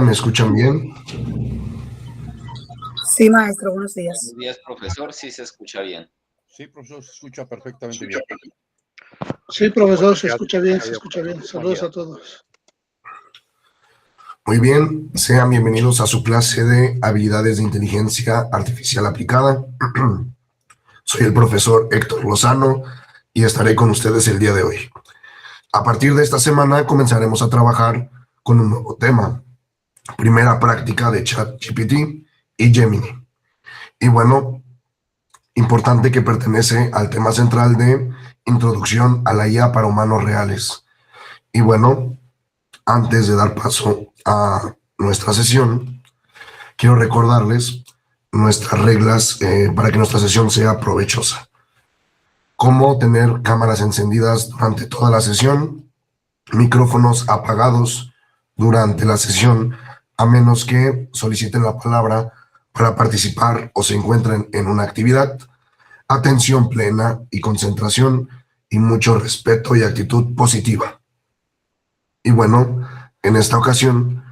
¿me escuchan bien? Sí, maestro, buenos días. Buenos días, profesor. Sí se escucha bien. Sí, profesor, se escucha perfectamente bien. Sí, profesor, se escucha bien, se escucha bien. Saludos a todos. Muy bien, sean bienvenidos a su clase de habilidades de inteligencia artificial aplicada. Soy el profesor Héctor Lozano y estaré con ustedes el día de hoy. A partir de esta semana comenzaremos a trabajar con un nuevo tema. Primera práctica de ChatGPT y Gemini. Y bueno, importante que pertenece al tema central de introducción a la IA para humanos reales. Y bueno, antes de dar paso a nuestra sesión, quiero recordarles nuestras reglas para que nuestra sesión sea provechosa. Cómo tener cámaras encendidas durante toda la sesión, micrófonos apagados durante la sesión, a menos que soliciten la palabra para participar o se encuentren en una actividad, atención plena y concentración y mucho respeto y actitud positiva. Y bueno, en esta ocasión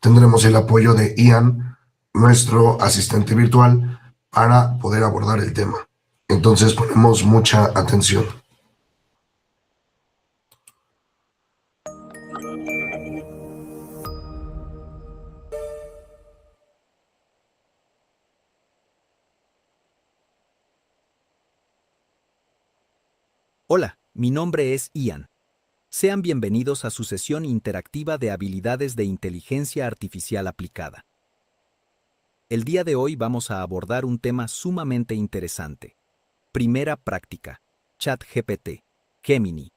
tendremos el apoyo de Ian, nuestro asistente virtual, para poder abordar el tema. Entonces ponemos mucha atención. Hola, mi nombre es Ian. Sean bienvenidos a su sesión interactiva de habilidades de inteligencia artificial aplicada. El día de hoy vamos a abordar un tema sumamente interesante. Primera práctica, ChatGPT, Gemini.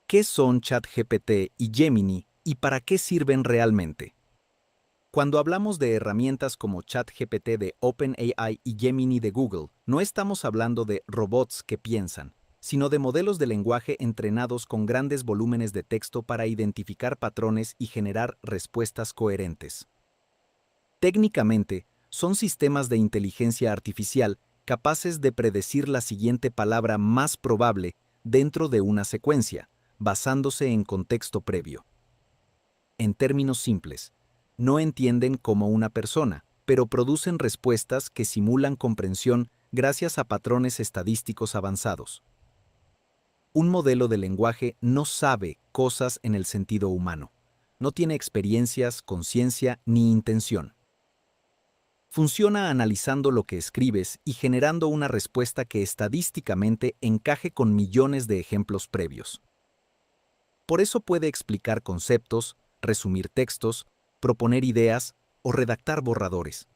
¿Qué son ChatGPT y Gemini y para qué sirven realmente? Cuando hablamos de herramientas como ChatGPT de OpenAI y Gemini de Google, no estamos hablando de robots que piensan, sino de modelos de lenguaje entrenados con grandes volúmenes de texto para identificar patrones y generar respuestas coherentes. Técnicamente, son sistemas de inteligencia artificial capaces de predecir la siguiente palabra más probable dentro de una secuencia, basándose en contexto previo. En términos simples, no entienden como una persona, pero producen respuestas que simulan comprensión gracias a patrones estadísticos avanzados. Un modelo de lenguaje no sabe cosas en el sentido humano. No tiene experiencias, conciencia ni intención. Funciona analizando lo que escribes y generando una respuesta que estadísticamente encaje con millones de ejemplos previos. Por eso puede explicar conceptos, resumir textos, proponer ideas o redactar borradores.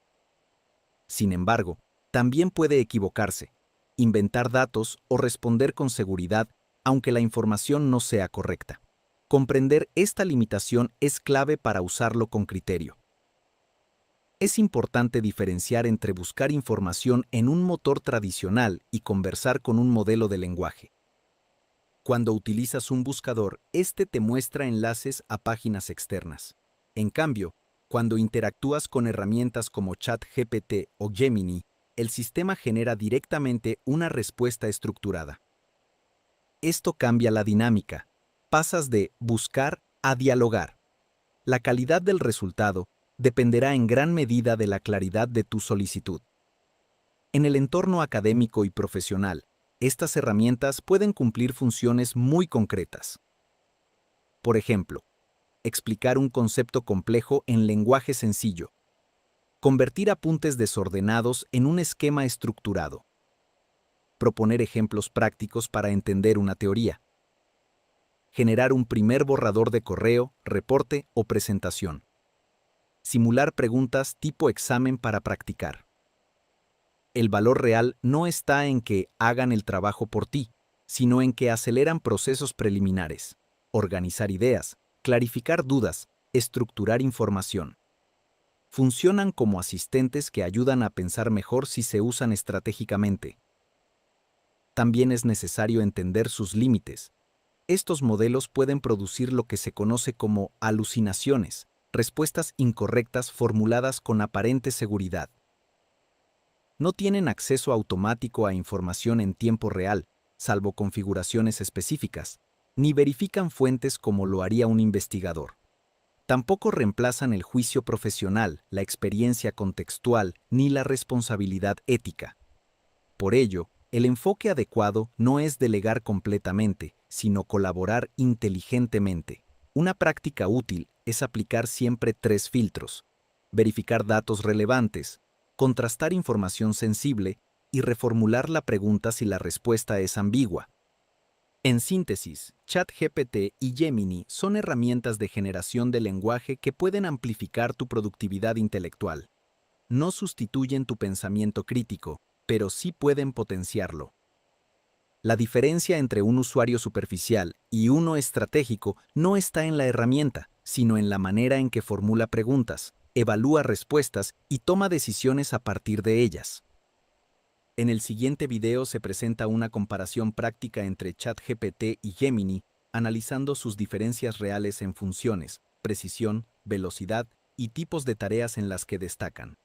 Sin embargo, también puede equivocarse, inventar datos o responder con seguridad aunque la información no sea correcta. Comprender esta limitación es clave para usarlo con criterio. Es importante diferenciar entre buscar información en un motor tradicional y conversar con un modelo de lenguaje. Cuando utilizas un buscador, este te muestra enlaces a páginas externas. En cambio, cuando interactúas con herramientas como ChatGPT o Gemini, el sistema genera directamente una respuesta estructurada. Esto cambia la dinámica. Pasas de buscar a dialogar. La calidad del resultado dependerá en gran medida de la claridad de tu solicitud. En el entorno académico y profesional, estas herramientas pueden cumplir funciones muy concretas. Por ejemplo, explicar un concepto complejo en lenguaje sencillo. Convertir apuntes desordenados en un esquema estructurado. Proponer ejemplos prácticos para entender una teoría. Generar un primer borrador de correo, reporte o presentación. Simular preguntas tipo examen para practicar. El valor real no está en que hagan el trabajo por ti, sino en que aceleran procesos preliminares, organizar ideas, clarificar dudas, estructurar información. Funcionan como asistentes que ayudan a pensar mejor si se usan estratégicamente. También es necesario entender sus límites. Estos modelos pueden producir lo que se conoce como alucinaciones, respuestas incorrectas formuladas con aparente seguridad. No tienen acceso automático a información en tiempo real, salvo configuraciones específicas, ni verifican fuentes como lo haría un investigador. Tampoco reemplazan el juicio profesional, la experiencia contextual ni la responsabilidad ética. Por ello, el enfoque adecuado no es delegar completamente, sino colaborar inteligentemente. Una práctica útil es aplicar siempre 3 filtros: verificar datos relevantes, contrastar información sensible y reformular la pregunta si la respuesta es ambigua. En síntesis, ChatGPT y Gemini son herramientas de generación de lenguaje que pueden amplificar tu productividad intelectual. No sustituyen tu pensamiento crítico, pero sí pueden potenciarlo. La diferencia entre un usuario superficial y uno estratégico no está en la herramienta, sino en la manera en que formula preguntas, evalúa respuestas y toma decisiones a partir de ellas. En el siguiente video se presenta una comparación práctica entre ChatGPT y Gemini, analizando sus diferencias reales en funciones, precisión, velocidad y tipos de tareas en las que destacan.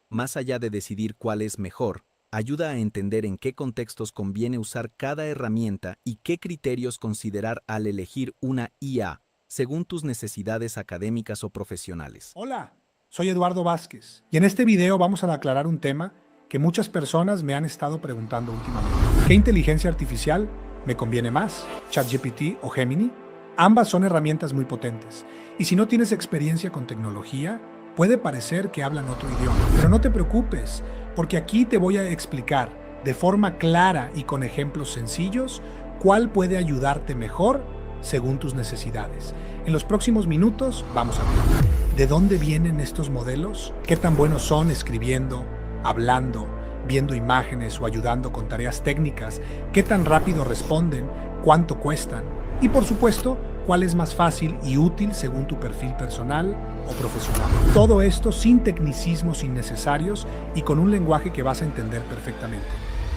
Más allá de decidir cuál es mejor, ayuda a entender en qué contextos conviene usar cada herramienta y qué criterios considerar al elegir una IA, según tus necesidades académicas o profesionales. Hola, soy Eduardo Vázquez y en este video vamos a aclarar un tema que muchas personas me han estado preguntando últimamente. ¿Qué inteligencia artificial me conviene más? ¿ChatGPT o Gemini? Ambas son herramientas muy potentes y si no tienes experiencia con tecnología, puede parecer que hablan otro idioma. Pero no te preocupes, porque aquí te voy a explicar de forma clara y con ejemplos sencillos cuál puede ayudarte mejor según tus necesidades. En los próximos minutos vamos a ver de dónde vienen estos modelos, qué tan buenos son escribiendo, hablando, viendo imágenes o ayudando con tareas técnicas, qué tan rápido responden, cuánto cuestan y por supuesto, cuál es más fácil y útil según tu perfil personal o profesional. Todo esto sin tecnicismos innecesarios y con un lenguaje que vas a entender perfectamente.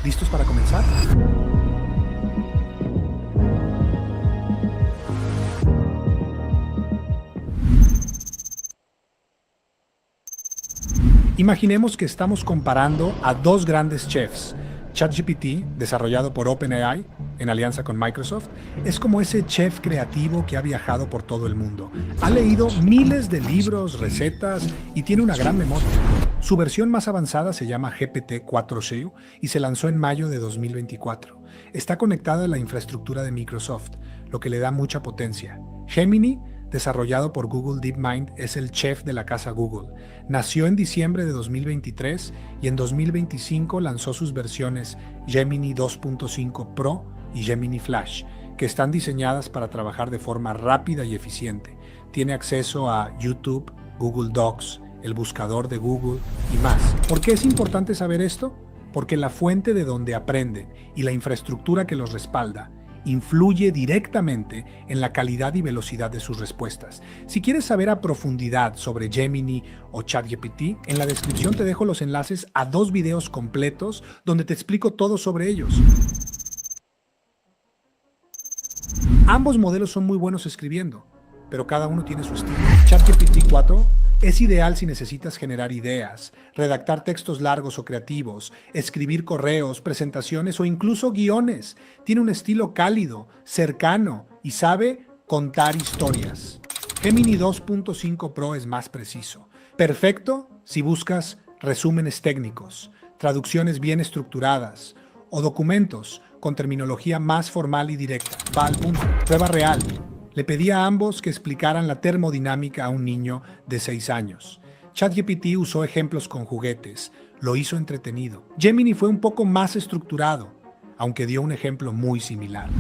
¿Listos para comenzar? Imaginemos que estamos comparando a dos grandes chefs. ChatGPT, desarrollado por OpenAI en alianza con Microsoft, es como ese chef creativo que ha viajado por todo el mundo. Ha leído miles de libros, recetas y tiene una gran memoria. Su versión más avanzada se llama GPT-4 y se lanzó en mayo de 2024. Está conectada a la infraestructura de Microsoft, lo que le da mucha potencia. Gemini, desarrollado por Google DeepMind, es el chef de la casa Google. Nació en diciembre de 2023 y en 2025 lanzó sus versiones Gemini 2.5 Pro y Gemini Flash, que están diseñadas para trabajar de forma rápida y eficiente. Tiene acceso a YouTube, Google Docs, el buscador de Google y más. ¿Por qué es importante saber esto? Porque la fuente de donde aprenden y la infraestructura que los respalda influye directamente en la calidad y velocidad de sus respuestas. Si quieres saber a profundidad sobre Gemini o ChatGPT, en la descripción te dejo los enlaces a 2 videos completos donde te explico todo sobre ellos. Ambos modelos son muy buenos escribiendo, pero cada uno tiene su estilo. ChatGPT 4 es ideal si necesitas generar ideas, redactar textos largos o creativos, escribir correos, presentaciones o incluso guiones. Tiene un estilo cálido, cercano y sabe contar historias. Gemini 2.5 Pro es más preciso. Perfecto si buscas resúmenes técnicos, traducciones bien estructuradas o documentos con terminología más formal y directa. Va al punto. Prueba real. Le pedí a ambos que explicaran la termodinámica a un niño de 6 años. ChatGPT usó ejemplos con juguetes, lo hizo entretenido. Gemini fue un poco más estructurado, aunque dio un ejemplo muy similar.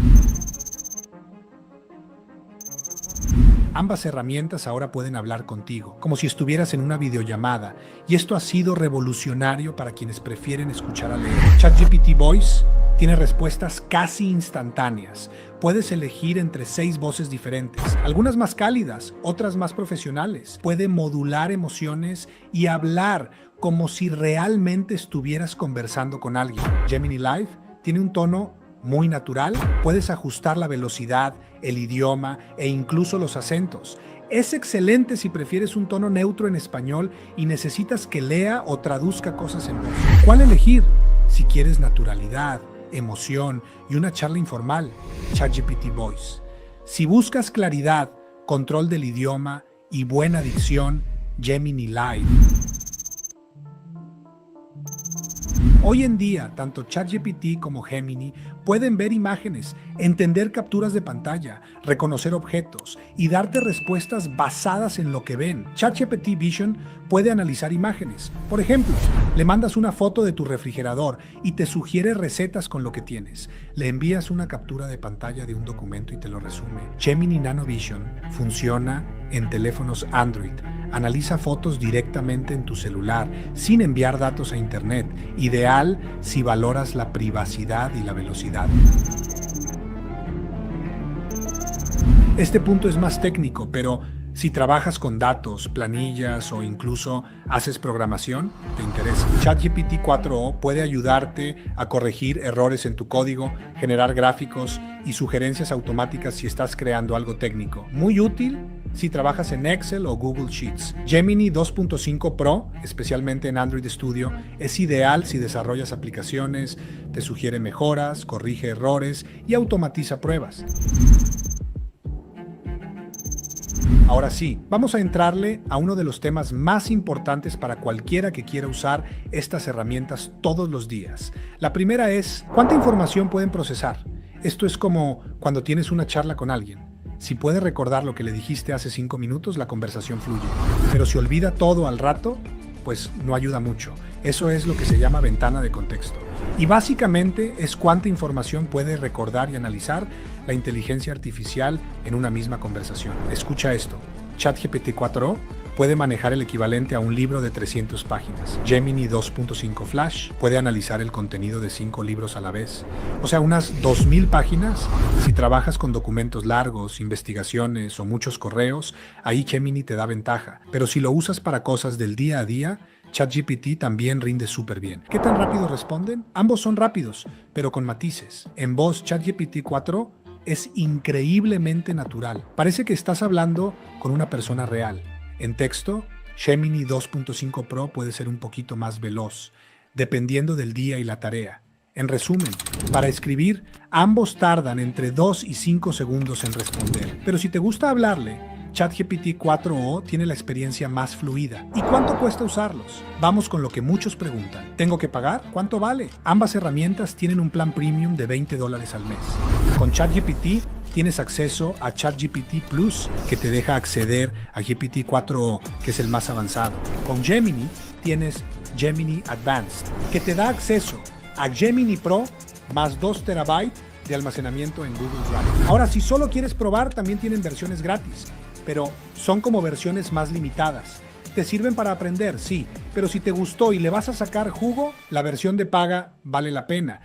Ambas herramientas ahora pueden hablar contigo, como si estuvieras en una videollamada, y esto ha sido revolucionario para quienes prefieren escuchar a leer. ChatGPT Voice tiene respuestas casi instantáneas. Puedes elegir entre 6 voces diferentes, algunas más cálidas, otras más profesionales. Puede modular emociones y hablar como si realmente estuvieras conversando con alguien. Gemini Live tiene un tono muy natural. Puedes ajustar la velocidad, el idioma e incluso los acentos. Es excelente si prefieres un tono neutro en español y necesitas que lea o traduzca cosas en voz. ¿Cuál elegir? Si quieres naturalidad, emoción y una charla informal, ChatGPT Voice. Si buscas claridad, control del idioma y buena dicción, Gemini Live. Hoy en día, tanto ChatGPT como Gemini pueden ver imágenes, entender capturas de pantalla, reconocer objetos y darte respuestas basadas en lo que ven. ChatGPT Vision puede analizar imágenes. Por ejemplo, le mandas una foto de tu refrigerador y te sugiere recetas con lo que tienes. Le envías una captura de pantalla de un documento y te lo resume. Gemini Nano Vision funciona en teléfonos Android. Analiza fotos directamente en tu celular, sin enviar datos a Internet. Ideal si valoras la privacidad y la velocidad. Este punto es más técnico, pero si trabajas con datos, planillas o incluso haces programación, te interesa. ChatGPT 4o puede ayudarte a corregir errores en tu código, generar gráficos y sugerencias automáticas si estás creando algo técnico. Muy útil si trabajas en Excel o Google Sheets. Gemini 2.5 Pro, especialmente en Android Studio, es ideal si desarrollas aplicaciones, te sugiere mejoras, corrige errores y automatiza pruebas. Ahora sí, vamos a entrarle a uno de los temas más importantes para cualquiera que quiera usar estas herramientas todos los días. La primera es, ¿cuánta información pueden procesar? Esto es como cuando tienes una charla con alguien. Si puede recordar lo que le dijiste hace 5 minutos, la conversación fluye. Pero si olvida todo al rato, pues no ayuda mucho. Eso es lo que se llama ventana de contexto. Y básicamente es cuánta información puede recordar y analizar la inteligencia artificial en una misma conversación. Escucha esto. ChatGPT 4o puede manejar el equivalente a un libro de 300 páginas. Gemini 2.5 Flash puede analizar el contenido de 5 libros a la vez. O sea, unas 2000 páginas. Si trabajas con documentos largos, investigaciones o muchos correos, ahí Gemini te da ventaja. Pero si lo usas para cosas del día a día, ChatGPT también rinde súper bien. ¿Qué tan rápido responden? Ambos son rápidos, pero con matices. En voz, ChatGPT 4 es increíblemente natural. Parece que estás hablando con una persona real. En texto, Gemini 2.5 Pro puede ser un poquito más veloz, dependiendo del día y la tarea. En resumen, para escribir, ambos tardan entre 2 y 5 segundos en responder. Pero si te gusta hablarle, ChatGPT 4o tiene la experiencia más fluida. ¿Y cuánto cuesta usarlos? Vamos con lo que muchos preguntan. ¿Tengo que pagar? ¿Cuánto vale? Ambas herramientas tienen un plan premium de $20 al mes. Con ChatGPT tienes acceso a ChatGPT Plus, que te deja acceder a GPT 4o, que es el más avanzado. Con Gemini tienes Gemini Advanced, que te da acceso a Gemini Pro más 2 TB de almacenamiento en Google Drive. Ahora, si solo quieres probar, también tienen versiones gratis, pero son como versiones más limitadas. Te sirven para aprender, sí, pero si te gustó y le vas a sacar jugo, la versión de paga vale la pena.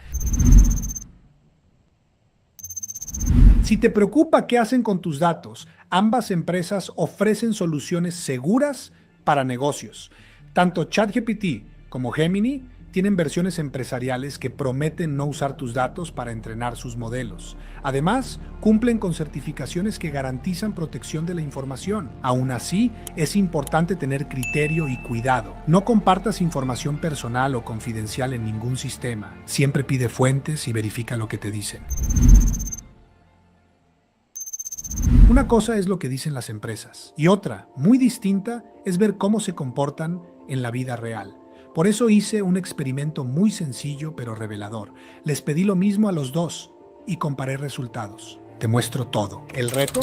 Si te preocupa qué hacen con tus datos, ambas empresas ofrecen soluciones seguras para negocios. Tanto ChatGPT como Gemini tienen versiones empresariales que prometen no usar tus datos para entrenar sus modelos. Además, cumplen con certificaciones que garantizan protección de la información. Aún así, es importante tener criterio y cuidado. No compartas información personal o confidencial en ningún sistema. Siempre pide fuentes y verifica lo que te dicen. Una cosa es lo que dicen las empresas y otra, muy distinta, es ver cómo se comportan en la vida real. Por eso hice un experimento muy sencillo pero revelador. Les pedí lo mismo a los dos y comparé resultados. Te muestro todo. El reto: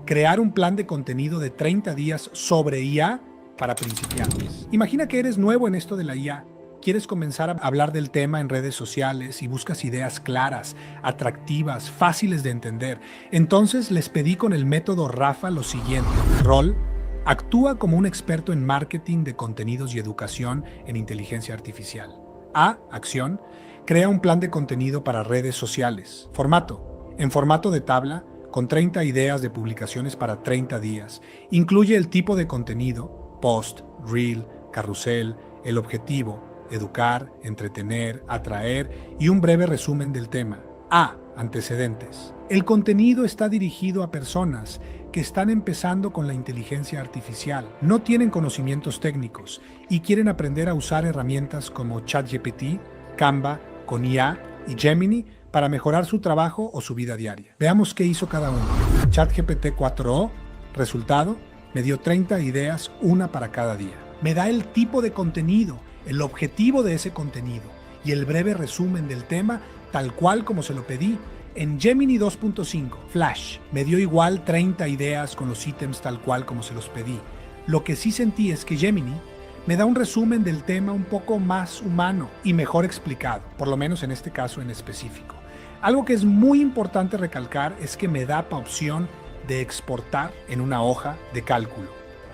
crear un plan de contenido de 30 días sobre IA para principiantes. Imagina que eres nuevo en esto de la IA. Quieres comenzar a hablar del tema en redes sociales y buscas ideas claras, atractivas, fáciles de entender. Entonces les pedí con el método Rafa lo siguiente. Rol: actúa como un experto en marketing de contenidos y educación en inteligencia artificial. A. Acción: crea un plan de contenido para redes sociales. Formato: en formato de tabla, con 30 ideas de publicaciones para 30 días. Incluye el tipo de contenido: post, reel, carrusel, el objetivo: educar, entretener, atraer y un breve resumen del tema. A. Antecedentes: el contenido está dirigido a personas que están empezando con la inteligencia artificial, no tienen conocimientos técnicos y quieren aprender a usar herramientas como ChatGPT, Canva, con IA y Gemini para mejorar su trabajo o su vida diaria. Veamos qué hizo cada uno. ChatGPT 4o, resultado: Me dio 30 ideas, una para cada día. Me da el tipo de contenido, el objetivo de ese contenido y el breve resumen del tema tal cual como se lo pedí. En Gemini 2.5, Flash, me dio igual 30 ideas con los ítems tal cual como se los pedí. Lo que sí sentí es que Gemini me da un resumen del tema un poco más humano y mejor explicado, por lo menos en este caso en específico. Algo que es muy importante recalcar es que me da la opción de exportar en una hoja de cálculo,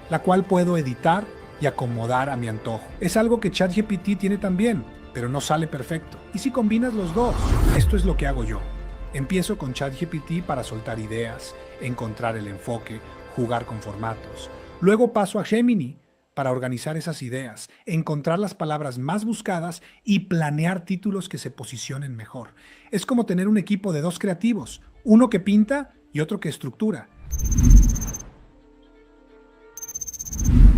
la cual puedo editar y acomodar a mi antojo. Es algo que ChatGPT tiene también, pero no sale perfecto. ¿Y si combinas los dos? Esto es lo que hago yo. Empiezo con ChatGPT para soltar ideas, encontrar el enfoque, jugar con formatos. Luego paso a Gemini para organizar esas ideas, encontrar las palabras más buscadas y planear títulos que se posicionen mejor. Es como tener un equipo de dos creativos, uno que pinta y otro que estructura.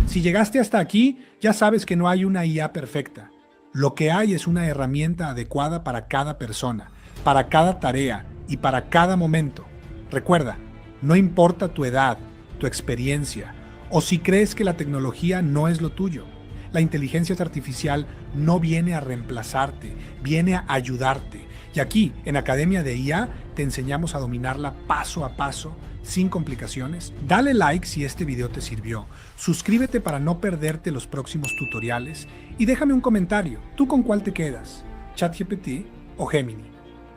Si llegaste hasta aquí, ya sabes que no hay una IA perfecta. Lo que hay es una herramienta adecuada para cada persona, para cada tarea y para cada momento. Recuerda, no importa tu edad, tu experiencia, o si crees que la tecnología no es lo tuyo. La inteligencia artificial no viene a reemplazarte, viene a ayudarte. Y aquí, en Academia de IA, te enseñamos a dominarla paso a paso, sin complicaciones. Dale like si este video te sirvió, suscríbete para no perderte los próximos tutoriales y déjame un comentario. ¿Tú con cuál te quedas? ¿ChatGPT o Gemini?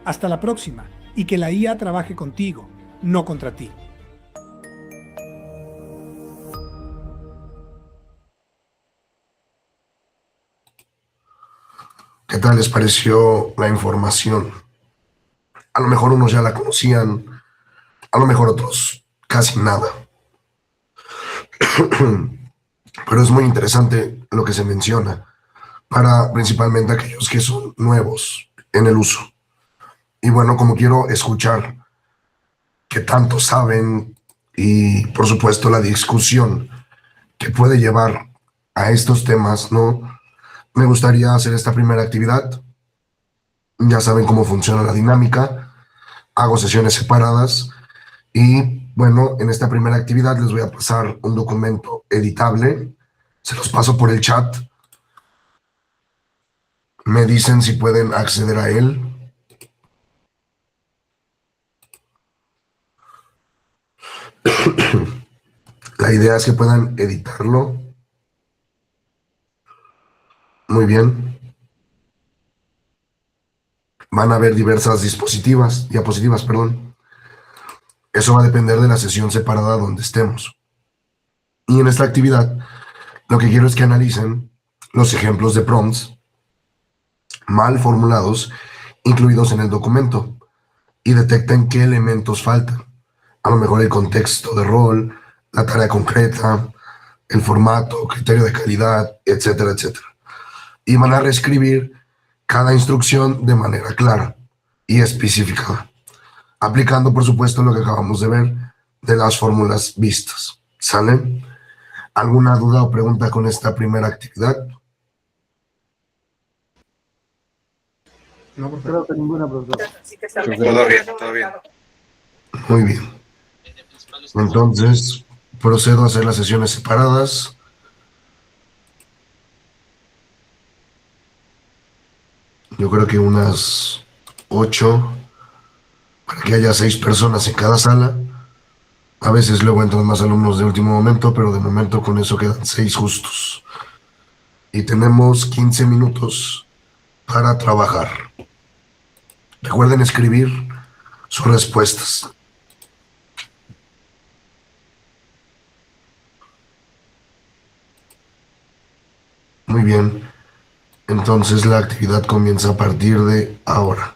Hasta la próxima y que la IA trabaje contigo, no contra ti. ¿Qué tal les pareció la información? A lo mejor unos ya la conocían, a lo mejor otros casi nada. Pero es muy interesante lo que se menciona para principalmente aquellos que son nuevos en el uso. Y bueno, como quiero escuchar qué tanto saben y por supuesto la discusión que puede llevar a estos temas, ¿no? Me gustaría hacer esta primera actividad. Ya saben cómo funciona la dinámica. Hago sesiones separadas y bueno, en esta primera actividad les voy a pasar un documento editable. Se los paso por el chat. Me dicen si pueden acceder a él. La idea es que puedan editarlo. Muy bien. Van a ver diversas diapositivas, perdón. Eso va a depender de la sesión separada donde estemos. Y en esta actividad, lo que quiero es que analicen los ejemplos de prompts mal formulados incluidos en el documento y detecten qué elementos faltan. A lo mejor el contexto de rol, la tarea concreta, el formato, criterio de calidad, etcétera, etcétera. Y van a reescribir cada instrucción de manera clara y específica, aplicando, por supuesto, lo que acabamos de ver de las fórmulas vistas. ¿Sale? ¿Alguna duda o pregunta con esta primera actividad? No, creo que ninguna, profesor. Todo bien. Muy bien. Entonces, procedo a hacer las sesiones separadas. Yo creo que unas 8, para que haya 6 personas en cada sala. A veces luego entran más alumnos de último momento, pero de momento con eso quedan 6 justos. Y tenemos 15 minutos para trabajar. Recuerden escribir sus respuestas. Muy bien. Entonces la actividad comienza a partir de ahora.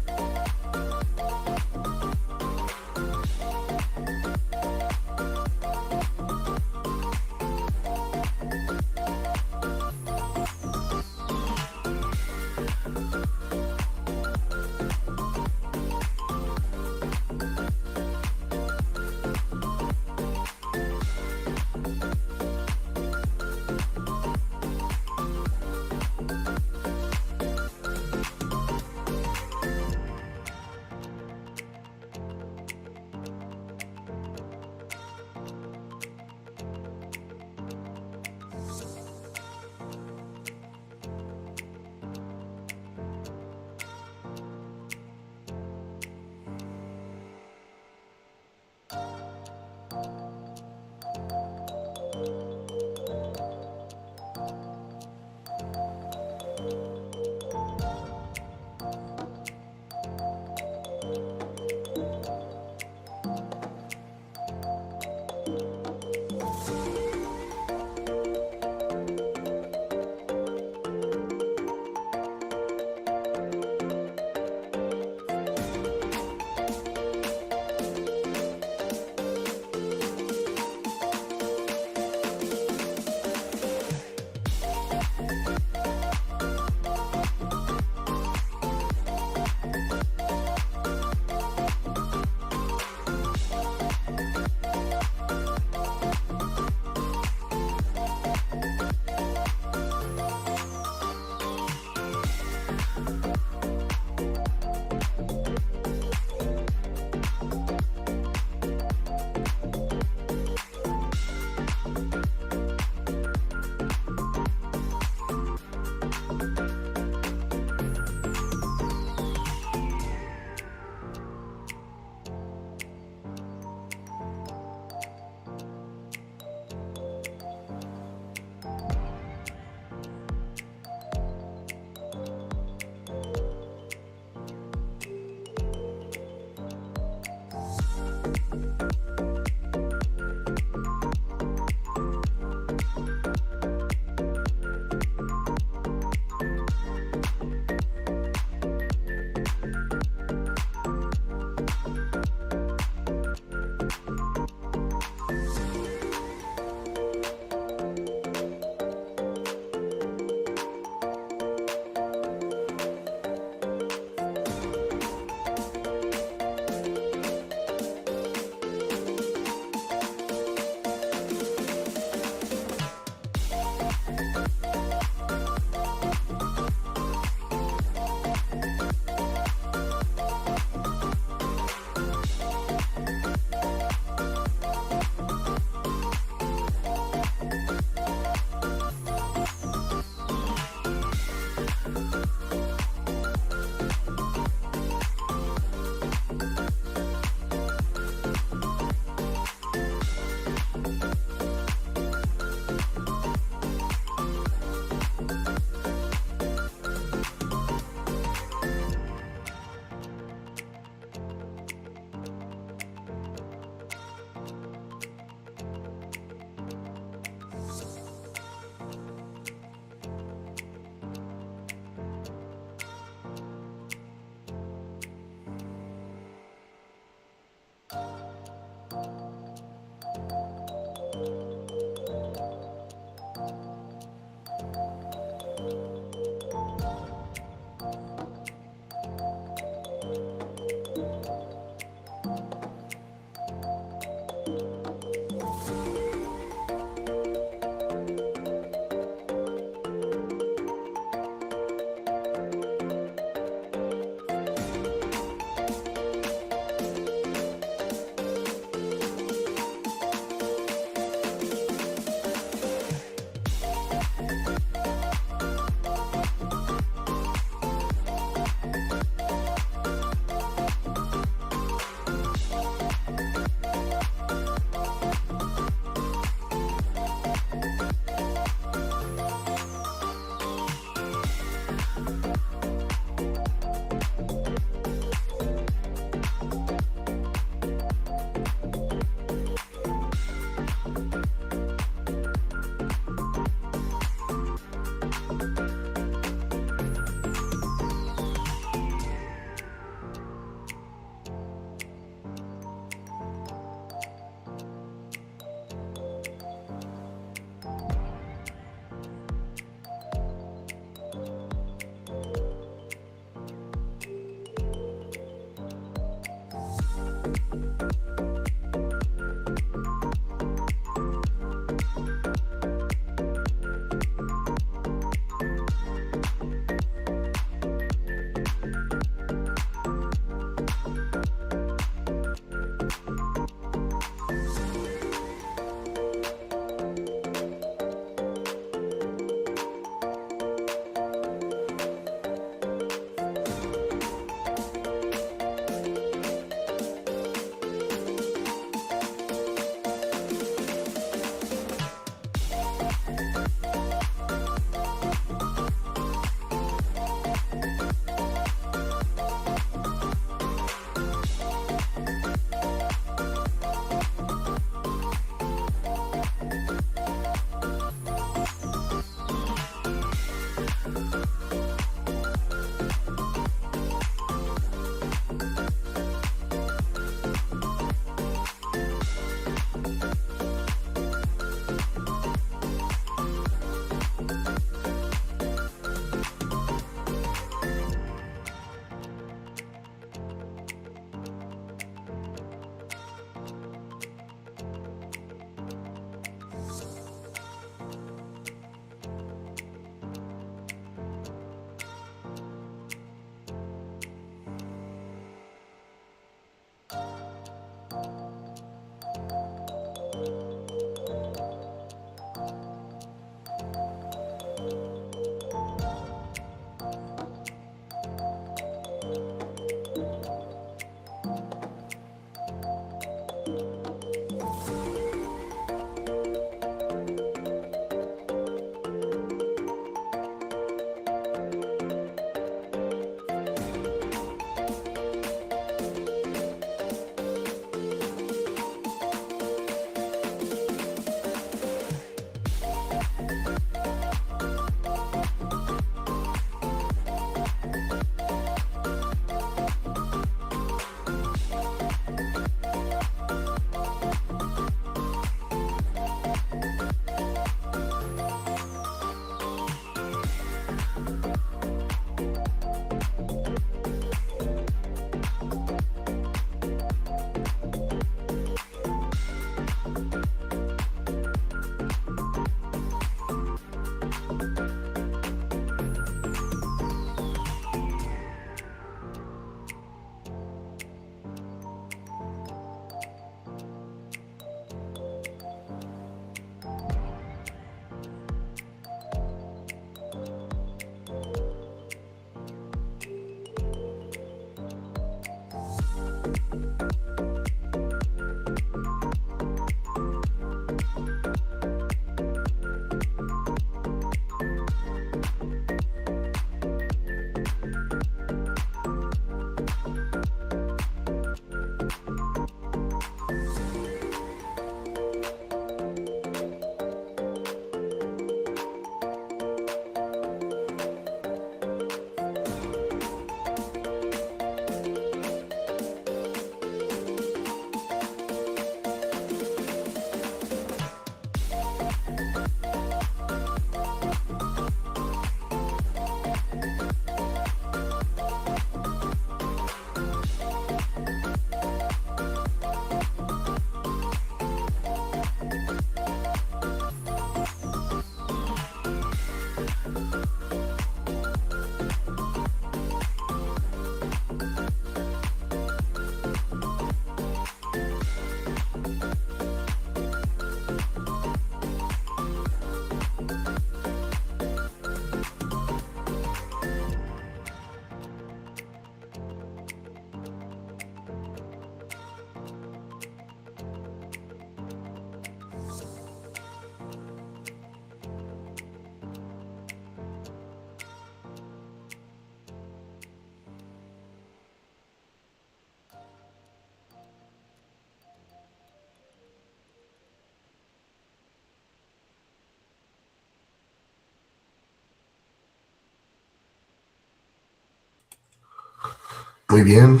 Muy bien.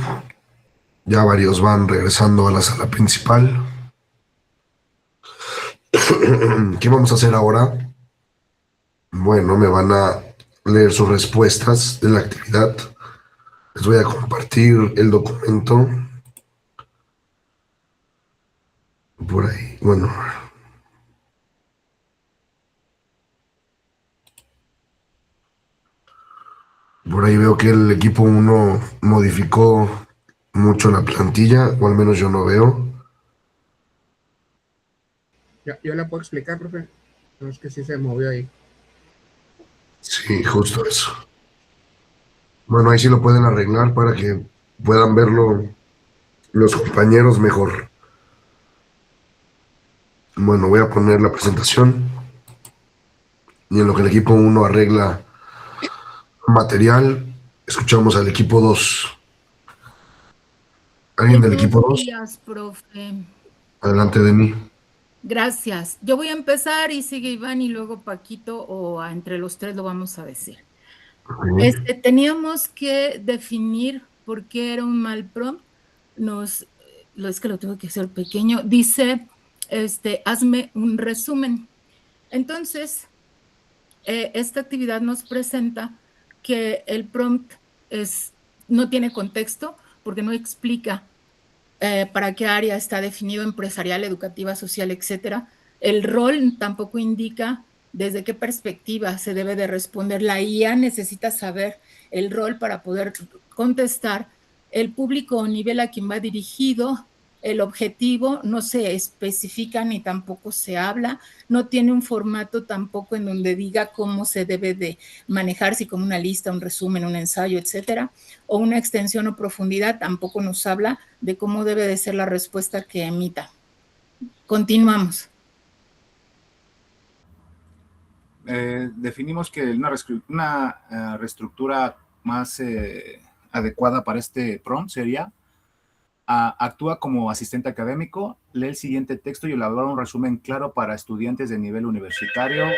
Ya varios van regresando a la sala principal. ¿Qué vamos a hacer ahora? Bueno, me van a leer sus respuestas de la actividad. Les voy a compartir el documento. Por ahí, bueno. Por ahí veo que el equipo 1 modificó mucho la plantilla, o al menos yo no veo. Yo la puedo explicar, profe. No, es que sí se movió ahí. Sí, justo eso. Bueno, ahí sí lo pueden arreglar para que puedan verlo los compañeros mejor. Bueno, voy a poner la presentación. Y en lo que el equipo 1 arregla material, escuchamos al equipo 2. ¿Alguien del equipo 2? Buenos días, profe. Adelante de mí. Gracias. Yo voy a empezar y sigue Iván y luego Paquito o entre los tres lo vamos a decir. Teníamos que definir por qué era un mal prompt. Es que lo tengo que hacer pequeño. Dice, hazme un resumen. Entonces, esta actividad nos presenta que el prompt no tiene contexto porque no explica para qué área está definido, empresarial, educativa, social, etcétera. El rol tampoco indica desde qué perspectiva se debe de responder. La IA necesita saber el rol para poder contestar. El público o nivel a quien va dirigido, el objetivo no se especifica ni tampoco se habla, no tiene un formato tampoco en donde diga cómo se debe de manejar, si como una lista, un resumen, un ensayo, etcétera, o una extensión o profundidad, tampoco nos habla de cómo debe de ser la respuesta que emita. Continuamos. Definimos que una reestructura más adecuada para este prompt sería actúa como asistente académico, lee el siguiente texto y elabora un resumen claro para estudiantes de nivel universitario,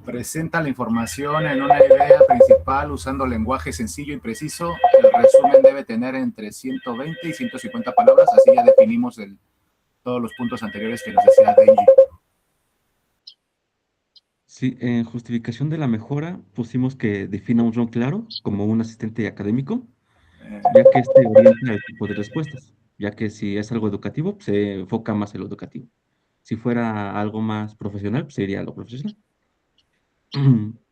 presenta la información en una idea principal usando lenguaje sencillo y preciso. El resumen debe tener entre 120 y 150 palabras, así ya definimos todos los puntos anteriores que nos decía Denji. Sí, en justificación de la mejora pusimos que defina un rol claro como un asistente académico, ya que orienta el tipo de respuestas, ya que si es algo educativo, pues, se enfoca más en lo educativo. Si fuera algo más profesional, pues sería lo profesional.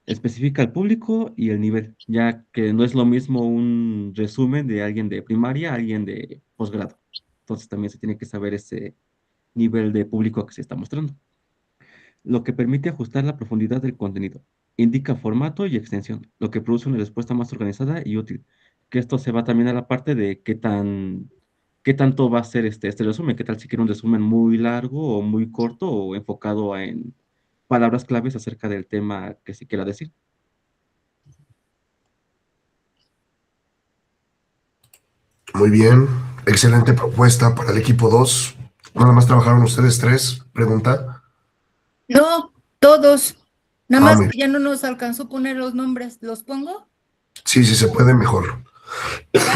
especifica el público y el nivel, ya que no es lo mismo un resumen de alguien de primaria a alguien de posgrado. Entonces también se tiene que saber ese nivel de público que se está mostrando. Lo que permite ajustar la profundidad del contenido. Indica formato y extensión, lo que produce una respuesta más organizada y útil. Que esto se va también a la parte de qué tanto va a ser este resumen, qué tal si quiere un resumen muy largo o muy corto o enfocado en palabras claves acerca del tema que se quiera decir. Muy bien, excelente propuesta para el equipo 2. Nada más trabajaron ustedes 3. Pregunta. No, todos. Nada más Muy que ya no nos alcanzó a poner los nombres. ¿Los pongo? Sí, sí se puede mejor.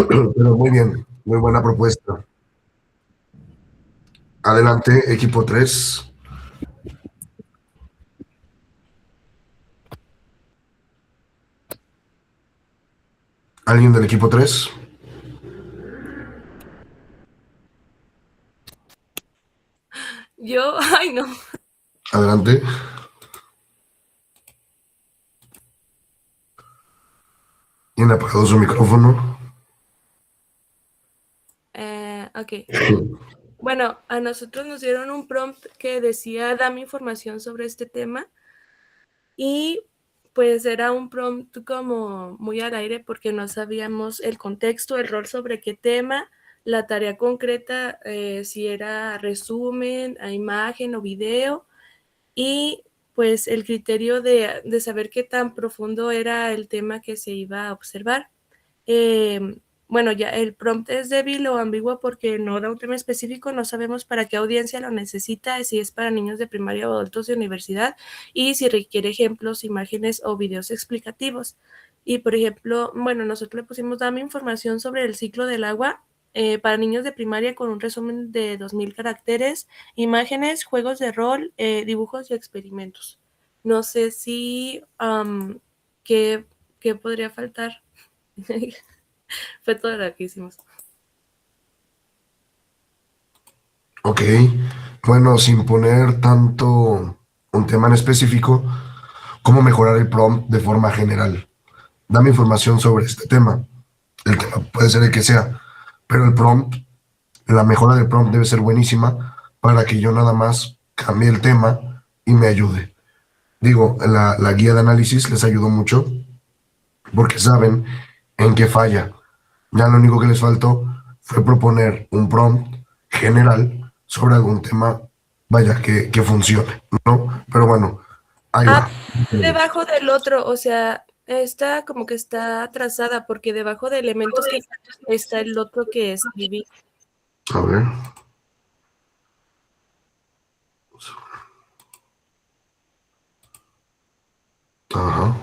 Pero muy bien, muy buena propuesta. Adelante, equipo 3. ¿Alguien del equipo 3? Yo, ay no. Adelante. ¿Tiene apagado su micrófono? Ok. Bueno, a nosotros nos dieron un prompt que decía, dame información sobre este tema. Y pues era un prompt como muy al aire porque no sabíamos el contexto, el rol sobre qué tema, la tarea concreta, si era resumen, a imagen o video, y pues el criterio de saber qué tan profundo era el tema que se iba a observar. Bueno, ya el prompt es débil o ambiguo porque no da un tema específico, no sabemos para qué audiencia lo necesita, si es para niños de primaria o adultos de universidad, y si requiere ejemplos, imágenes o videos explicativos. Y por ejemplo, bueno, nosotros le pusimos, dame información sobre el ciclo del agua para niños de primaria con un resumen de 2000 caracteres, imágenes, juegos de rol, dibujos y experimentos. No sé si, ¿qué podría faltar? Fue todo lo que hicimos. Ok. Bueno, sin poner tanto un tema en específico, ¿cómo mejorar el prompt de forma general? Dame información sobre este tema. El tema puede ser el que sea, pero el prompt, la mejora del prompt debe ser buenísima para que yo nada más cambie el tema y me ayude. Digo, la guía de análisis les ayudó mucho porque saben en qué falla. Ya lo único que les faltó fue proponer un prompt general sobre algún tema, vaya, que funcione, ¿no? Pero bueno, ahí va. Debajo del otro, o sea, esta como que está atrasada porque debajo de elementos que está el otro que escribí. A ver. Ajá.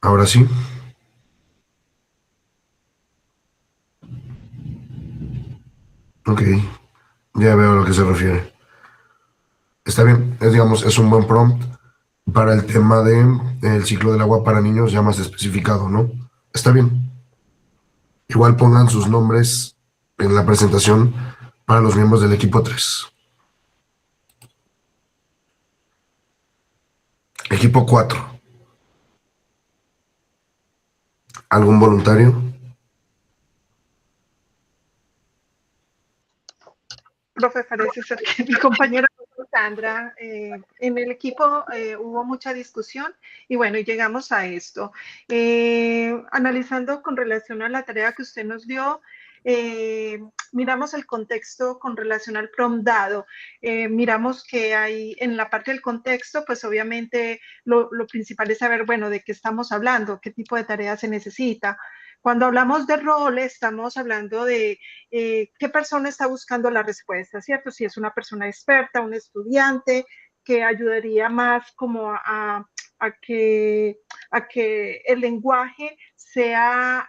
Ahora sí. Ok. Ya veo a lo que se refiere. Está bien, digamos, es un buen prompt para el tema de el ciclo del agua para niños ya más especificado, ¿no? Está bien. Igual pongan sus nombres en la presentación para los miembros del equipo 3. Equipo 4. ¿Algún voluntario? Profe, parece ser que mi compañera Sandra, en el equipo hubo mucha discusión y bueno, llegamos a esto. Analizando con relación a la tarea que usted nos dio, miramos el contexto con relación al prompt dado. Miramos que hay en la parte del contexto, pues obviamente lo principal es saber, bueno, de qué estamos hablando, qué tipo de tarea se necesita. Cuando hablamos de rol, estamos hablando de qué persona está buscando la respuesta, ¿cierto? Si es una persona experta, un estudiante, que ayudaría más como a que el lenguaje sea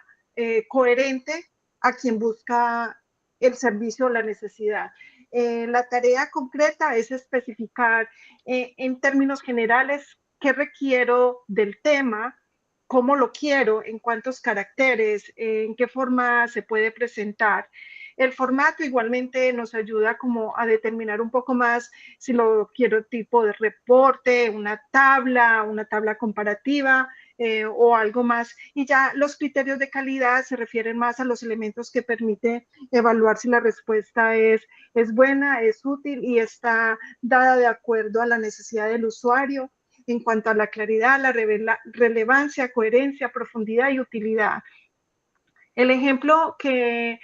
coherente a quien busca el servicio o la necesidad. La tarea concreta es especificar en términos generales qué requiero del tema, cómo lo quiero, en cuántos caracteres, en qué forma se puede presentar. El formato igualmente nos ayuda como a determinar un poco más si lo quiero tipo de reporte, una tabla comparativa, o algo más. Y ya los criterios de calidad se refieren más a los elementos que permite evaluar si la respuesta es buena, es útil y está dada de acuerdo a la necesidad del usuario en cuanto a la claridad, la relevancia, coherencia, profundidad y utilidad. El ejemplo que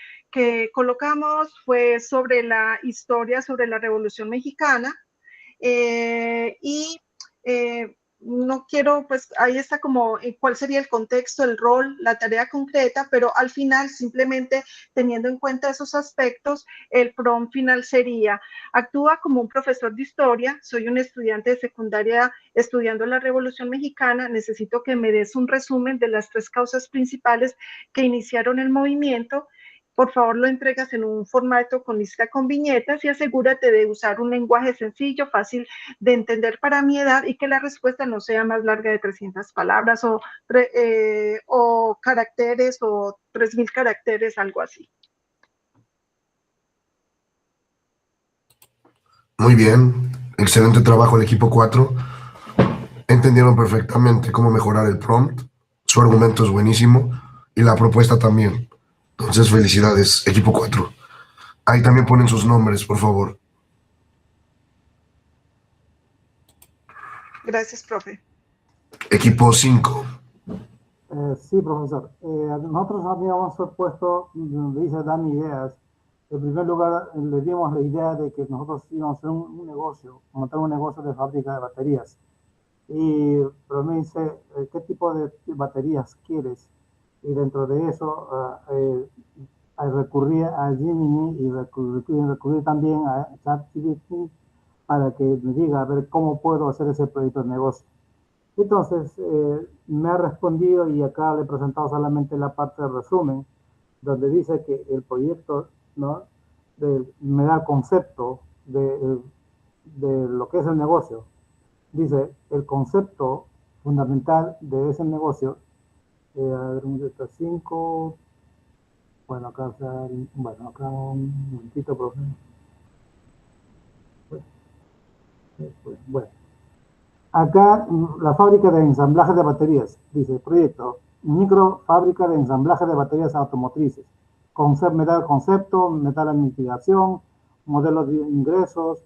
colocamos fue sobre la historia, sobre la Revolución Mexicana, no quiero, pues ahí está como cuál sería el contexto, el rol, la tarea concreta, pero al final simplemente teniendo en cuenta esos aspectos, el prompt final sería: actúa como un profesor de historia, soy un estudiante de secundaria estudiando la Revolución Mexicana, necesito que me des un resumen de las 3 causas principales que iniciaron el movimiento. Por favor, lo entregas en un formato con lista con viñetas y asegúrate de usar un lenguaje sencillo, fácil de entender para mi edad y que la respuesta no sea más larga de 300 palabras o caracteres o 3000 caracteres, algo así. Muy bien, excelente trabajo el equipo 4. Entendieron perfectamente cómo mejorar el prompt, su argumento es buenísimo y la propuesta también. Entonces, felicidades, equipo 4. Ahí también ponen sus nombres, por favor. Gracias, profe. Equipo 5. Sí, profesor. Nosotros habíamos puesto, dice, dan ideas. En primer lugar, le dimos la idea de que nosotros íbamos a hacer un negocio, montar un negocio de fábrica de baterías. Pero me dice, ¿qué tipo de baterías quieres? Y dentro de eso, recurrir a Gemini y recurrir también a ChatGPT para que me diga a ver cómo puedo hacer ese proyecto de negocio. Entonces, me ha respondido y acá le he presentado solamente la parte del resumen, donde dice que el proyecto, ¿no? Me da el concepto de lo que es el negocio. Dice, el concepto fundamental de ese negocio, a ver, un 5, bueno, acá un momentito, profe. Bueno. Acá, la fábrica de ensamblaje de baterías, dice, proyecto, micro fábrica de ensamblaje de baterías automotrices. Me da el concepto, me da la mitigación, modelos de ingresos,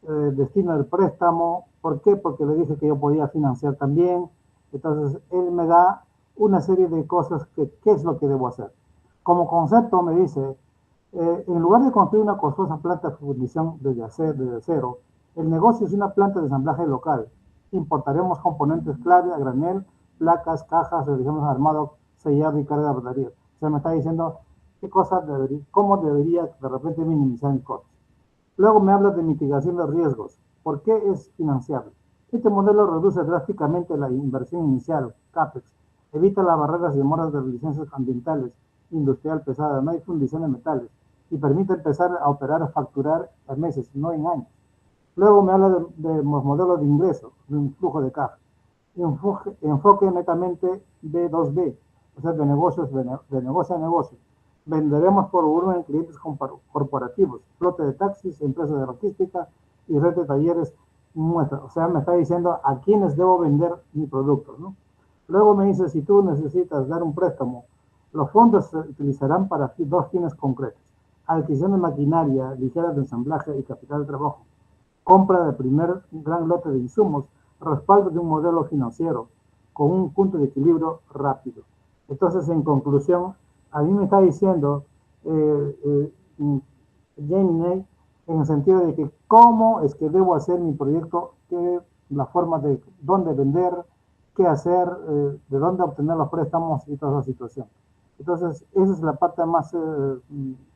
destino del préstamo. ¿Por qué? Porque le dije que yo podía financiar también. Entonces, él me da una serie de cosas que, ¿qué es lo que debo hacer? Como concepto me dice, en lugar de construir una costosa planta de fundición desde cero, el negocio es una planta de ensamblaje local. Importaremos componentes clave a granel, placas, cajas, realizamos armado, sellado y carga de baterías. O sea, me está diciendo cómo debería de repente minimizar el costo. Luego me habla de mitigación de riesgos. ¿Por qué es financiable? Este modelo reduce drásticamente la inversión inicial, CAPEX, evita las barreras y demoras de licencias ambientales, industrial pesada, no hay fundición de metales, y permite empezar a operar o facturar a meses, no en años. Luego me habla de modelos de ingreso, de un flujo de caja. Enfoque netamente B2B, o sea, de negocio a negocio. Venderemos por volumen en clientes corporativos, flote de taxis, empresas de logística y red de talleres muestra. O sea, me está diciendo a quiénes debo vender mi producto, ¿no? Luego me dice, si tú necesitas dar un préstamo, los fondos se utilizarán para 2 fines concretos: adquisición de maquinaria ligera de ensamblaje y capital de trabajo, compra del primer gran lote de insumos, respaldo de un modelo financiero con un punto de equilibrio rápido. Entonces, en conclusión, a mí me está diciendo Gemini, en el sentido de que cómo es que debo hacer mi proyecto, la forma de dónde vender, qué hacer, de dónde obtener los préstamos y toda esa situación. Entonces, esa es la parte más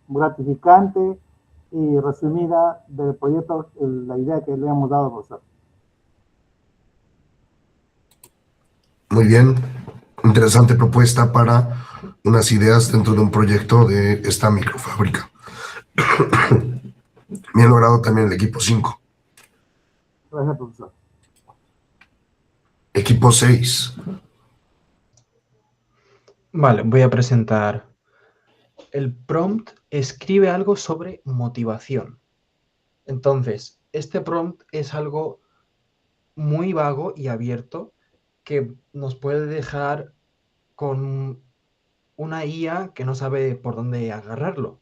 gratificante y resumida del proyecto, la idea que le hemos dado a vosotros. Muy bien, interesante propuesta para unas ideas dentro de un proyecto de esta microfábrica. Bien logrado también el equipo 5. Gracias, profesor. Equipo 6. Vale, voy a presentar el prompt escribe algo sobre motivación. Entonces, este prompt es algo muy vago y abierto que nos puede dejar con una IA que no sabe por dónde agarrarlo.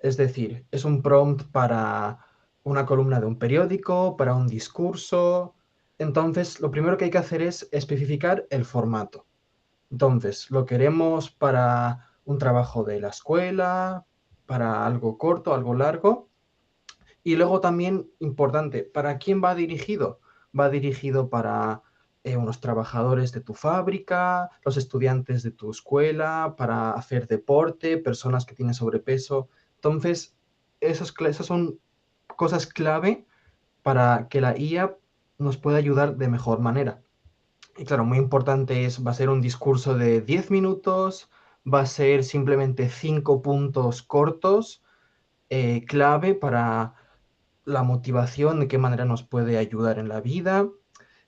Es decir, es un prompt para una columna de un periódico, para un discurso. Entonces, lo primero que hay que hacer es especificar el formato. Entonces, lo queremos para un trabajo de la escuela, para algo corto, algo largo. Y luego también, importante, ¿para quién va dirigido? Va dirigido para unos trabajadores de tu fábrica, los estudiantes de tu escuela, para hacer deporte, personas que tienen sobrepeso. Entonces, esas son cosas clave para que la IA nos pueda ayudar de mejor manera. Y claro, muy importante va a ser un discurso de 10 minutos, va a ser simplemente 5 puntos cortos, clave para la motivación, de qué manera nos puede ayudar en la vida.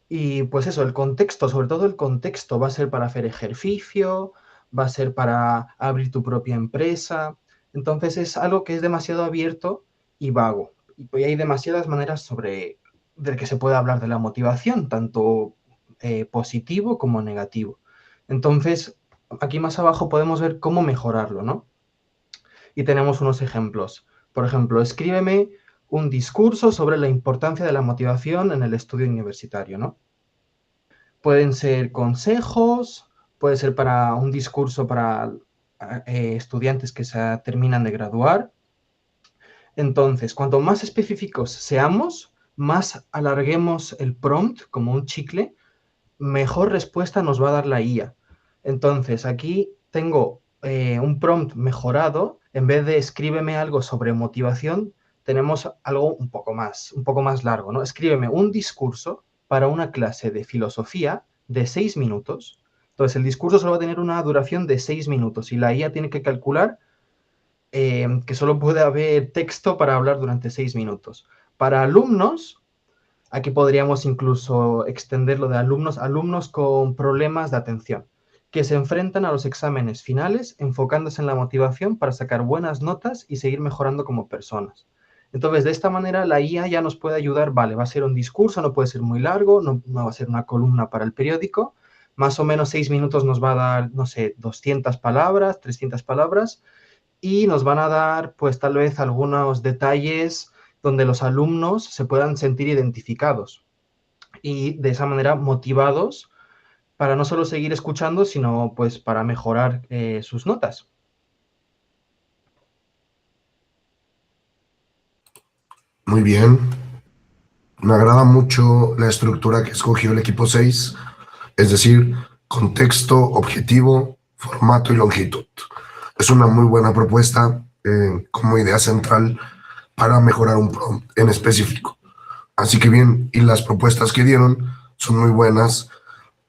Y pues eso, el contexto, sobre todo el contexto, va a ser para hacer ejercicio, va a ser para abrir tu propia empresa. Entonces es algo que es demasiado abierto y vago. Y pues hay demasiadas maneras de que se puede hablar de la motivación, tanto positivo como negativo. Entonces, aquí más abajo podemos ver cómo mejorarlo, ¿no? Y tenemos unos ejemplos. Por ejemplo, escríbeme un discurso sobre la importancia de la motivación en el estudio universitario, ¿no? Pueden ser consejos, puede ser para un discurso para estudiantes que se terminan de graduar. Entonces, cuanto más específicos seamos, más alarguemos el prompt como un chicle, mejor respuesta nos va a dar la IA. Entonces, aquí tengo un prompt mejorado. En vez de escríbeme algo sobre motivación, tenemos algo un poco más largo, ¿no? Escríbeme un discurso para una clase de filosofía de 6 minutos. Entonces, el discurso solo va a tener una duración de 6 minutos y la IA tiene que calcular que solo puede haber texto para hablar durante 6 minutos. Para alumnos, aquí podríamos incluso extenderlo de alumnos con problemas de atención, que se enfrentan a los exámenes finales enfocándose en la motivación para sacar buenas notas y seguir mejorando como personas. Entonces, de esta manera, la IA ya nos puede ayudar, vale, va a ser un discurso, no puede ser muy largo, no va a ser una columna para el periódico, más o menos 6 minutos nos va a dar, no sé, 200 palabras, 300 palabras, y nos van a dar, pues tal vez algunos detalles donde los alumnos se puedan sentir identificados y de esa manera motivados para no solo seguir escuchando, sino pues para mejorar sus notas. Muy bien. Me agrada mucho la estructura que escogió el equipo 6, es decir, contexto, objetivo, formato y longitud. Es una muy buena propuesta como idea central para mejorar un prompt en específico. Así que bien, y las propuestas que dieron son muy buenas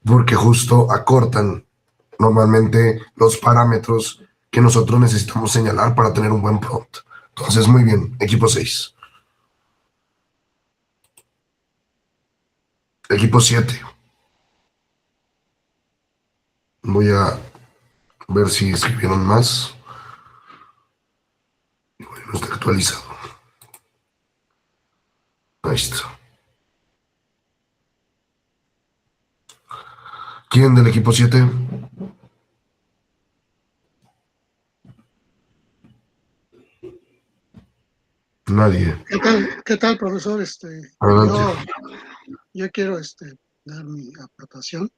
porque justo acortan normalmente los parámetros que nosotros necesitamos señalar para tener un buen prompt. Entonces, muy bien, equipo 6. Equipo 7. Voy a ver si escribieron más. No está actualizado. Ahí está. ¿Quién del equipo 7? Nadie. ¿Qué tal, profesor? Adelante. Yo quiero dar mi aportación.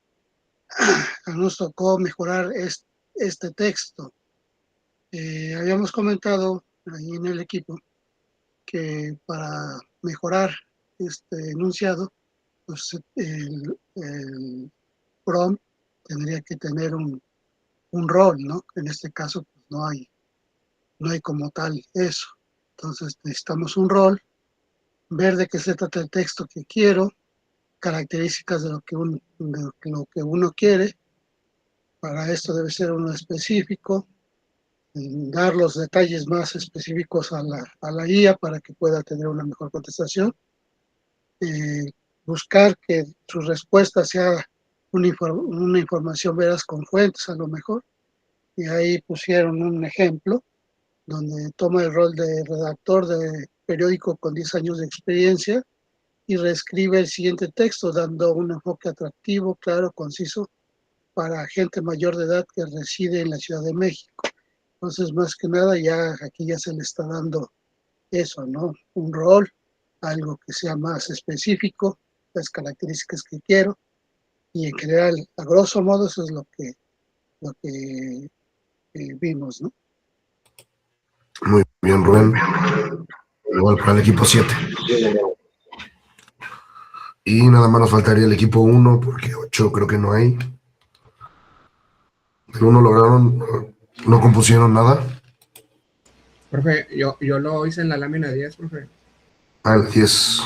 Nos tocó mejorar este texto. Habíamos comentado ahí en el equipo que para mejorar este enunciado, pues el prompt tendría que tener un rol, ¿no? En este caso, pues no hay como tal eso. Entonces necesitamos un rol, ver de qué se trata el texto que quiero, características de lo que uno quiere. Para esto debe ser uno específico, dar los detalles más específicos a la IA para que pueda tener una mejor contestación. Buscar que su respuesta sea una información veraz con fuentes a lo mejor. Y ahí pusieron un ejemplo donde toma el rol de redactor de periódico con 10 años de experiencia y reescribe el siguiente texto, dando un enfoque atractivo, claro, conciso, para gente mayor de edad que reside en la Ciudad de México. Entonces, más que nada, ya aquí ya se le está dando eso, ¿no? Un rol, algo que sea más específico, las características que quiero, y en general, a grosso modo, eso es lo que vimos, ¿no? Muy bien, Rubén. Igual para el equipo 7. Y nada más nos faltaría el equipo 1, porque 8 creo que no hay. El 1 lograron, no compusieron nada. Profe, yo lo hice en la lámina 10, profe. Ah, el 10.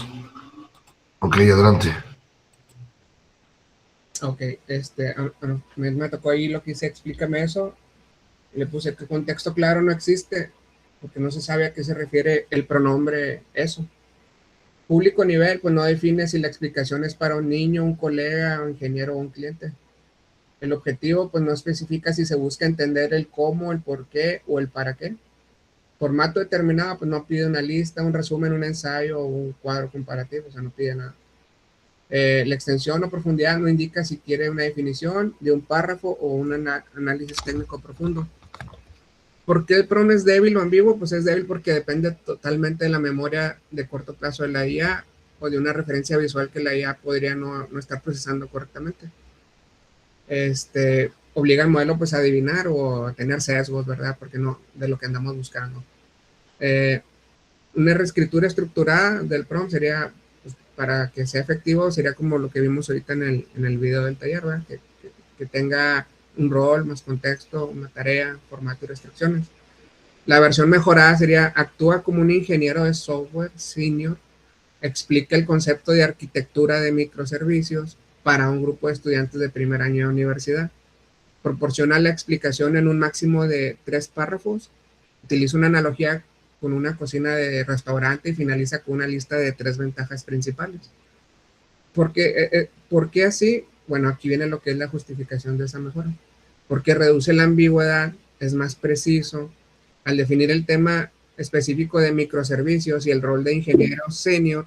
Ok, adelante. Ok, me tocó ahí lo que hice, explícame eso. Le puse que contexto claro no existe, porque no se sabe a qué se refiere el pronombre eso. Público nivel, pues no define si la explicación es para un niño, un colega, un ingeniero o un cliente. El objetivo, pues no especifica si se busca entender el cómo, el por qué o el para qué. Formato determinado, pues no pide una lista, un resumen, un ensayo o un cuadro comparativo, o sea, no pide nada. La extensión o profundidad no indica si quiere una definición de un párrafo o un análisis técnico profundo. ¿Por qué el PROM es débil o ambiguo? Pues es débil porque depende totalmente de la memoria de corto plazo de la IA o de una referencia visual que la IA podría no estar procesando correctamente. Obliga al modelo pues a adivinar o a tener sesgos, ¿verdad? Porque no, de lo que andamos buscando. Una reescritura estructurada del prompt sería, pues, para que sea efectivo, sería como lo que vimos ahorita en el video del taller, ¿verdad? Que tenga un rol, más contexto, una tarea, formato y restricciones. La versión mejorada sería: actúa como un ingeniero de software senior, explica el concepto de arquitectura de microservicios para un grupo de estudiantes de primer año de universidad. Proporciona la explicación en un máximo de 3 párrafos. Utiliza una analogía con una cocina de restaurante y finaliza con una lista de 3 ventajas principales. ¿Por qué así? Bueno, aquí viene lo que es la justificación de esa mejora. Porque reduce la ambigüedad, es más preciso. Al definir el tema específico de microservicios y el rol de ingeniero senior,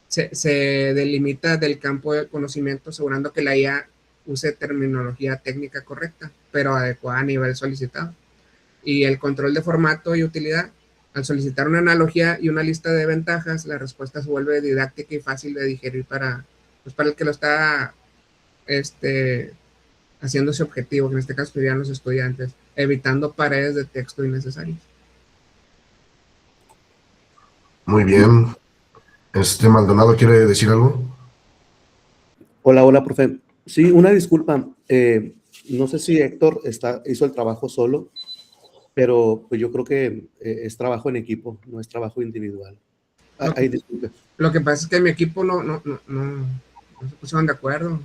se delimita del campo de conocimiento, asegurando que la IA use terminología técnica correcta, pero adecuada a nivel solicitado. Y el control de formato y utilidad. Al solicitar una analogía y una lista de ventajas, la respuesta se vuelve didáctica y fácil de digerir para el que lo está haciendo ese objetivo, que en este caso serían los estudiantes, evitando paredes de texto innecesarias. Muy bien. Maldonado, ¿quiere decir algo? Hola, profe. Sí, una disculpa. No sé si Héctor hizo el trabajo solo, pero pues yo creo que es trabajo en equipo, no es trabajo individual. Ahí disculpe. Lo que pasa es que mi equipo no se pusieron de acuerdo.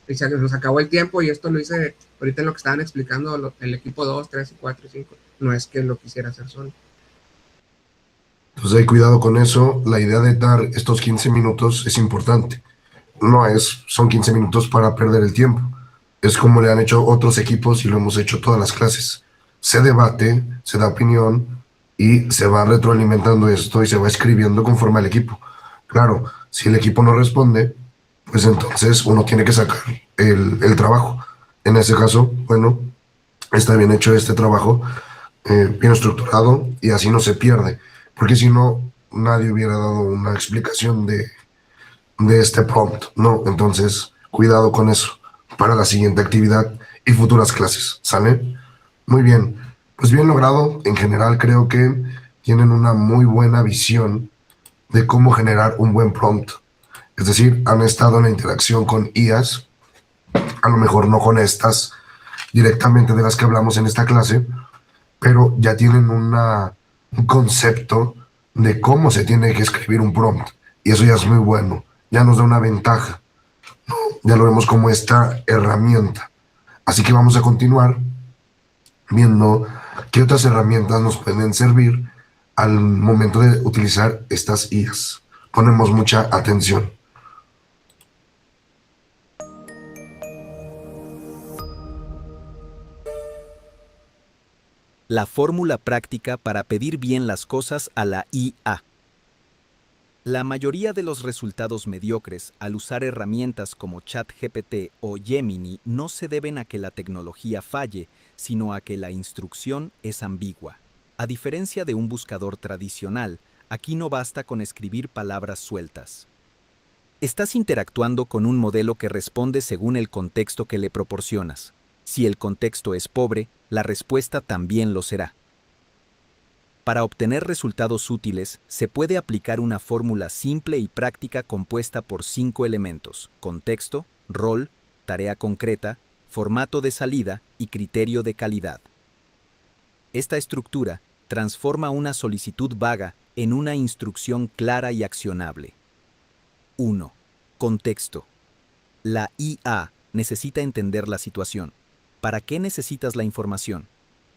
Y se nos acabó el tiempo y esto lo hice ahorita en lo que estaban explicando el equipo 2, 3, 4 y 5. No es que lo quisiera hacer solo. Entonces hay cuidado con eso. La idea de dar estos 15 minutos es importante. Son 15 minutos para perder el tiempo. Es como le han hecho otros equipos y lo hemos hecho todas las clases. Se debate, se da opinión y se va retroalimentando esto y se va escribiendo conforme al equipo. Claro, si el equipo no responde, pues entonces uno tiene que sacar el trabajo. En ese caso, bueno, está bien hecho este trabajo, bien estructurado y así no se pierde. Porque si no, nadie hubiera dado una explicación de este prompt, ¿no? Entonces, cuidado con eso para la siguiente actividad y futuras clases, ¿sale? Muy bien, pues bien logrado. En general creo que tienen una muy buena visión de cómo generar un buen prompt. Es decir, han estado en la interacción con IAs, a lo mejor no con estas directamente de las que hablamos en esta clase, pero ya tienen un concepto de cómo se tiene que escribir un prompt. Y eso ya es muy bueno, ya nos da una ventaja. Ya lo vemos como esta herramienta. Así que vamos a continuar viendo qué otras herramientas nos pueden servir al momento de utilizar estas IAs. Ponemos mucha atención. la fórmula práctica para pedir bien las cosas a la IA. La mayoría de los resultados mediocres al usar herramientas como ChatGPT o Gemini no se deben a que la tecnología falle, sino a que la instrucción es ambigua. A diferencia de un buscador tradicional, aquí no basta con escribir palabras sueltas. Estás interactuando con un modelo que responde según el contexto que le proporcionas. Si el contexto es pobre, la respuesta también lo será. Para obtener resultados útiles, se puede aplicar una fórmula simple y práctica compuesta por 5 elementos: contexto, rol, tarea concreta, formato de salida y criterio de calidad. Esta estructura transforma una solicitud vaga en una instrucción clara y accionable. 1. Contexto. La IA necesita entender la situación. ¿Para qué necesitas la información?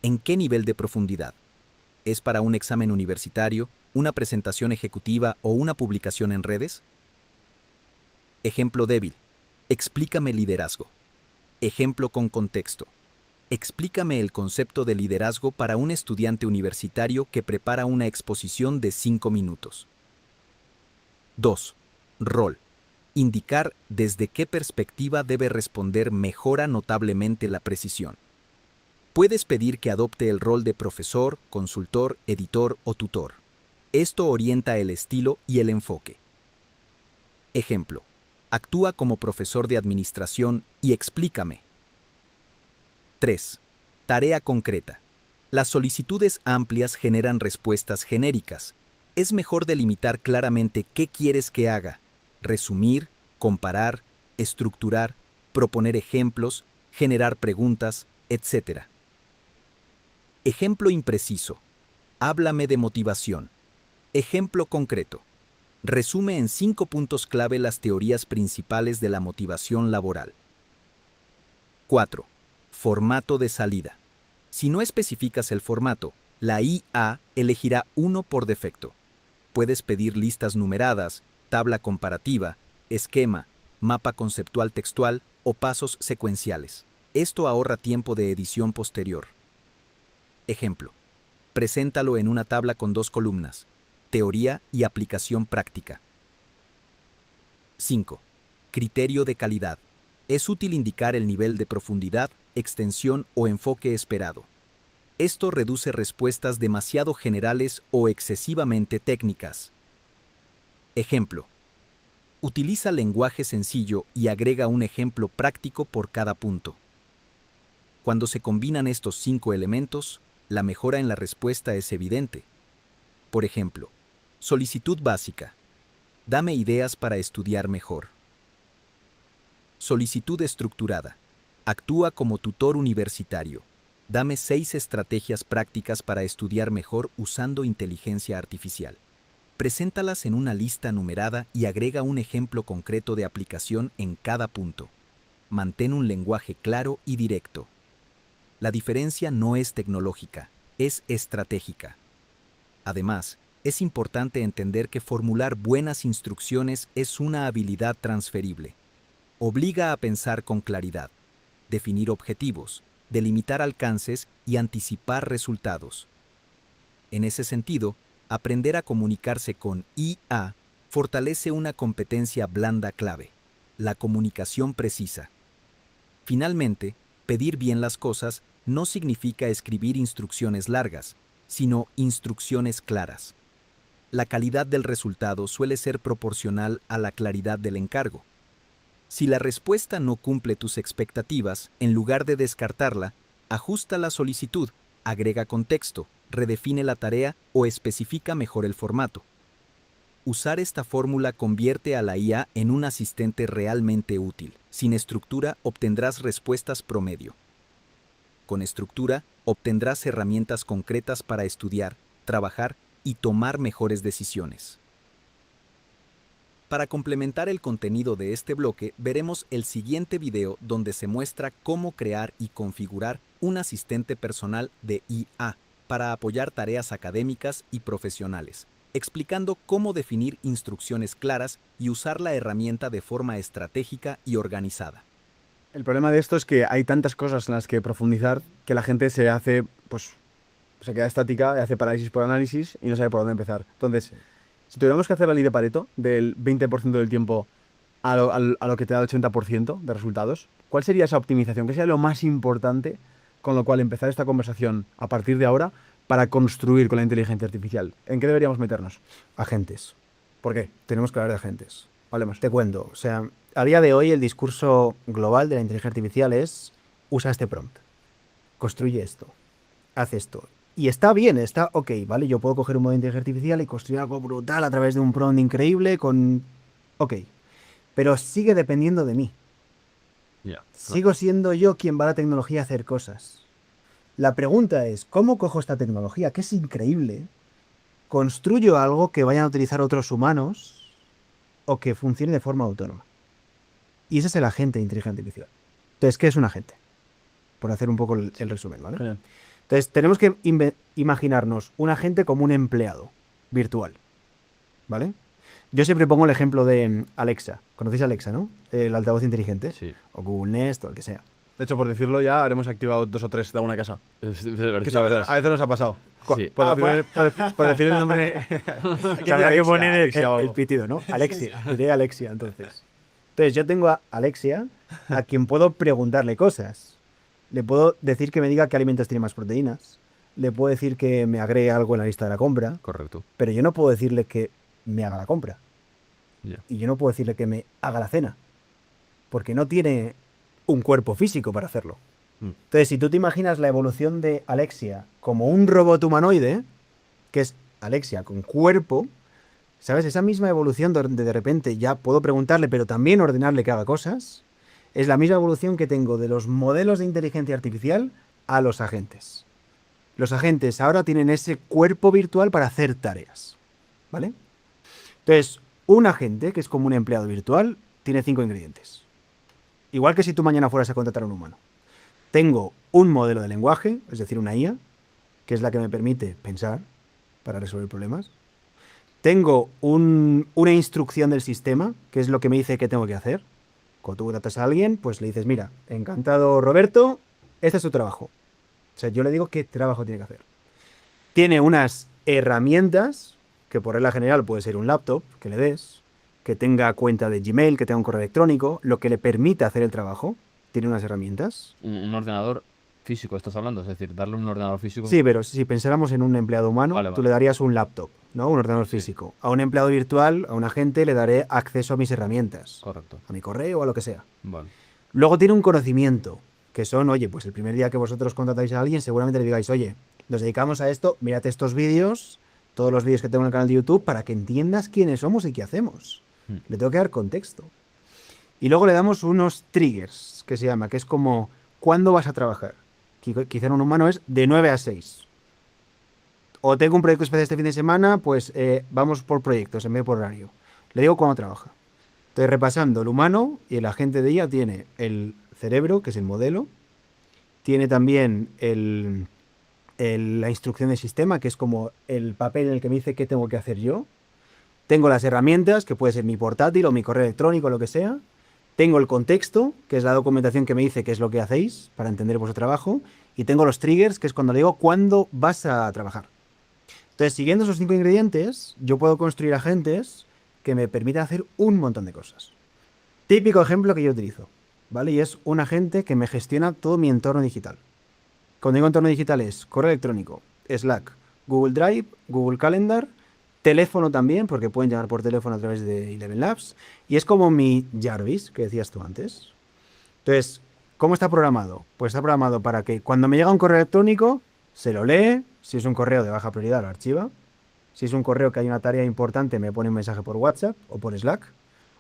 ¿En qué nivel de profundidad? ¿Es para un examen universitario, una presentación ejecutiva o una publicación en redes? Ejemplo débil. Explícame liderazgo. Ejemplo con contexto. Explícame el concepto de liderazgo para un estudiante universitario que prepara una exposición de 5 minutos. 2. Rol. Indicar desde qué perspectiva debe responder mejora notablemente la precisión. Puedes pedir que adopte el rol de profesor, consultor, editor o tutor. Esto orienta el estilo y el enfoque. Ejemplo. Actúa como profesor de administración y explícame. 3. Tarea concreta. Las solicitudes amplias generan respuestas genéricas. Es mejor delimitar claramente qué quieres que haga. Resumir, comparar, estructurar, proponer ejemplos, generar preguntas, etc. Ejemplo impreciso. Háblame de motivación. Ejemplo concreto. Resume en 5 puntos clave las teorías principales de la motivación laboral. 4. Formato de salida. Si no especificas el formato, la IA elegirá uno por defecto. Puedes pedir listas numeradas, tabla comparativa, esquema, mapa conceptual textual o pasos secuenciales. Esto ahorra tiempo de edición posterior. Ejemplo. Preséntalo en una tabla con 2 columnas. Teoría y aplicación práctica. 5. Criterio de calidad. Es útil indicar el nivel de profundidad, extensión o enfoque esperado. Esto reduce respuestas demasiado generales o excesivamente técnicas. Ejemplo. Utiliza lenguaje sencillo y agrega un ejemplo práctico por cada punto. Cuando se combinan estos 5 elementos, la mejora en la respuesta es evidente. Por ejemplo, solicitud básica. Dame ideas para estudiar mejor. Solicitud estructurada. Actúa como tutor universitario. Dame 6 estrategias prácticas para estudiar mejor usando inteligencia artificial. Preséntalas en una lista numerada y agrega un ejemplo concreto de aplicación en cada punto. Mantén un lenguaje claro y directo. La diferencia no es tecnológica, es estratégica. Además, es importante entender que formular buenas instrucciones es una habilidad transferible. Obliga a pensar con claridad, definir objetivos, delimitar alcances y anticipar resultados. En ese sentido, aprender a comunicarse con IA fortalece una competencia blanda clave, la comunicación precisa. Finalmente, pedir bien las cosas no significa escribir instrucciones largas, sino instrucciones claras. La calidad del resultado suele ser proporcional a la claridad del encargo. Si la respuesta no cumple tus expectativas, en lugar de descartarla, ajusta la solicitud, agrega contexto, redefine la tarea o especifica mejor el formato. Usar esta fórmula convierte a la IA en un asistente realmente útil. Sin estructura obtendrás respuestas promedio. Con estructura obtendrás herramientas concretas para estudiar, trabajar y tomar mejores decisiones. Para complementar el contenido de este bloque, veremos el siguiente video donde se muestra cómo crear y configurar un asistente personal de IA para apoyar tareas académicas y profesionales, explicando cómo definir instrucciones claras y usar la herramienta de forma estratégica y organizada. El problema de esto es que hay tantas cosas en las que profundizar que la gente se hace, pues, se queda estática, hace parálisis por análisis y no sabe por dónde empezar. Entonces, si tuviéramos que hacer la ley de Pareto del 20% del tiempo a lo que te da el 80% de resultados, ¿cuál sería esa optimización? ¿Qué sería lo más importante con lo cual empezar esta conversación a partir de ahora para construir con la inteligencia artificial? ¿En qué deberíamos meternos? Agentes. ¿Por qué? Tenemos que hablar de agentes. Hablemos. Te cuento. O sea, a día de hoy el discurso global de la inteligencia artificial es usa este prompt, construye esto, haz esto. Y está bien, está ok, ¿vale? Yo puedo coger un modo de inteligencia artificial y construir algo brutal a través de un prompt increíble con... Ok. Pero sigue dependiendo de mí. Sigo siendo yo quien va a la tecnología a hacer cosas. La pregunta es, ¿cómo cojo esta tecnología, que es increíble, construyo algo que vayan a utilizar otros humanos o que funcione de forma autónoma? Y ese es el agente de inteligencia artificial. Entonces, ¿qué es un agente? Por hacer un poco el resumen, ¿vale? Genial. Entonces, tenemos que imaginarnos un agente como un empleado virtual, ¿vale? Yo siempre pongo el ejemplo de Alexa. ¿Conocéis a Alexa, no? El altavoz inteligente. Sí. O Google Nest o el que sea. De hecho, por decirlo ya, habremos activado 2 o 3 de una casa. Que a veces nos ha pasado. Sí. Por decir el nombre, habría que poner el pitido, ¿no? Alexia. Diré Alexia, entonces. Entonces, yo tengo a Alexia a quien puedo preguntarle cosas. Le puedo decir que me diga qué alimentos tienen más proteínas. Le puedo decir que me agregue algo en la lista de la compra. Correcto. Pero yo no puedo decirle que me haga la compra. Ya. Y yo no puedo decirle que me haga la cena. Porque no tiene un cuerpo físico para hacerlo. Entonces, si tú te imaginas la evolución de Alexia como un robot humanoide, que es Alexia con cuerpo, ¿sabes? Esa misma evolución donde de repente ya puedo preguntarle, pero también ordenarle que haga cosas, es la misma evolución que tengo de los modelos de inteligencia artificial a los agentes. Los agentes ahora tienen ese cuerpo virtual para hacer tareas, ¿vale? Entonces, un agente, que es como un empleado virtual, tiene 5 ingredientes. Igual que si tú mañana fueras a contratar a un humano. Tengo un modelo de lenguaje, es decir, una IA, que es la que me permite pensar para resolver problemas. Tengo una instrucción del sistema, que es lo que me dice qué tengo que hacer. Cuando tú contratas a alguien, pues le dices, mira, encantado Roberto, este es tu trabajo. O sea, yo le digo qué trabajo tiene que hacer. Tiene unas herramientas, que por regla general puede ser un laptop, que le des, que tenga cuenta de Gmail, que tenga un correo electrónico, lo que le permita hacer el trabajo. Tiene unas herramientas. Un ordenador físico, estás hablando, es decir, darle un ordenador físico. Sí, pero si pensáramos en un empleado humano, tú le darías un laptop, ¿no? Un ordenador físico. A un empleado virtual, a un agente, le daré acceso a mis herramientas. Correcto. A mi correo o a lo que sea. Vale. Luego tiene un conocimiento, que son, oye, pues el primer día que vosotros contratáis a alguien, seguramente le digáis, oye, nos dedicamos a esto, mírate estos vídeos, todos los vídeos que tengo en el canal de YouTube, para que entiendas quiénes somos y qué hacemos. Le tengo que dar contexto. Y luego le damos unos triggers, que se llama, que es como, ¿cuándo vas a trabajar? Quizá en un humano es de 9 a 6. O tengo un proyecto especial este fin de semana, pues vamos por proyectos en vez de por horario. Le digo cuándo trabaja. Entonces, repasando, el humano y el agente de IA tiene el cerebro, que es el modelo. Tiene también la instrucción del sistema, que es como el papel en el que me dice qué tengo que hacer yo. Tengo las herramientas, que puede ser mi portátil o mi correo electrónico, lo que sea. Tengo el contexto, que es la documentación que me dice qué es lo que hacéis para entender vuestro trabajo. Y tengo los triggers, que es cuando le digo cuándo vas a trabajar. Entonces, siguiendo esos 5 ingredientes, yo puedo construir agentes que me permitan hacer un montón de cosas. Típico ejemplo que yo utilizo, ¿vale? Y es un agente que me gestiona todo mi entorno digital. Cuando digo entorno digital es correo electrónico, Slack, Google Drive, Google Calendar, teléfono también, porque pueden llamar por teléfono a través de Eleven Labs, y es como mi Jarvis, que decías tú antes. Entonces, ¿cómo está programado? Pues está programado para que cuando me llega un correo electrónico, se lo lee, si es un correo de baja prioridad lo archiva, si es un correo que hay una tarea importante me pone un mensaje por WhatsApp o por Slack,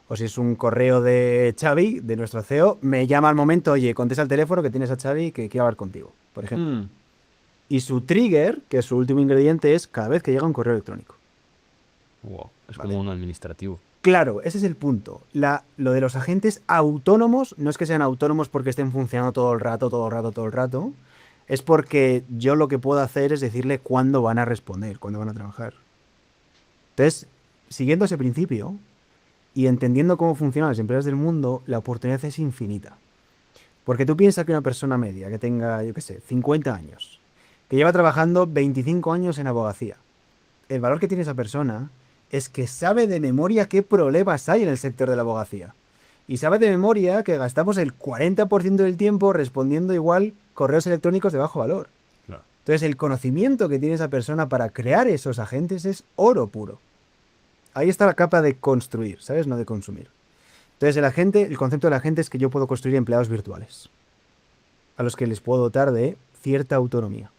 o si es un correo de Xavi, de nuestro CEO, me llama al momento, oye, contesta el teléfono que tienes a Xavi que quiere hablar contigo, por ejemplo. Y su trigger, que es su último ingrediente, es cada vez que llega un correo electrónico. Wow, es como un administrativo. Claro, ese es el punto. Lo de los agentes autónomos no es que sean autónomos porque estén funcionando todo el rato. Es porque yo lo que puedo hacer es decirle cuándo van a responder, cuándo van a trabajar. Entonces, siguiendo ese principio y entendiendo cómo funcionan las empresas del mundo, la oportunidad es infinita. Porque tú piensas que una persona media que tenga, yo qué sé, 50 años, que lleva trabajando 25 años en abogacía. El valor que tiene esa persona es que sabe de memoria qué problemas hay en el sector de la abogacía. Y sabe de memoria que gastamos el 40% del tiempo respondiendo igual correos electrónicos de bajo valor. Claro. Entonces, el conocimiento que tiene esa persona para crear esos agentes es oro puro. Ahí está la capa de construir, ¿sabes? No de consumir. Entonces, el concepto del agente es que yo puedo construir empleados virtuales a los que les puedo dotar de cierta autonomía.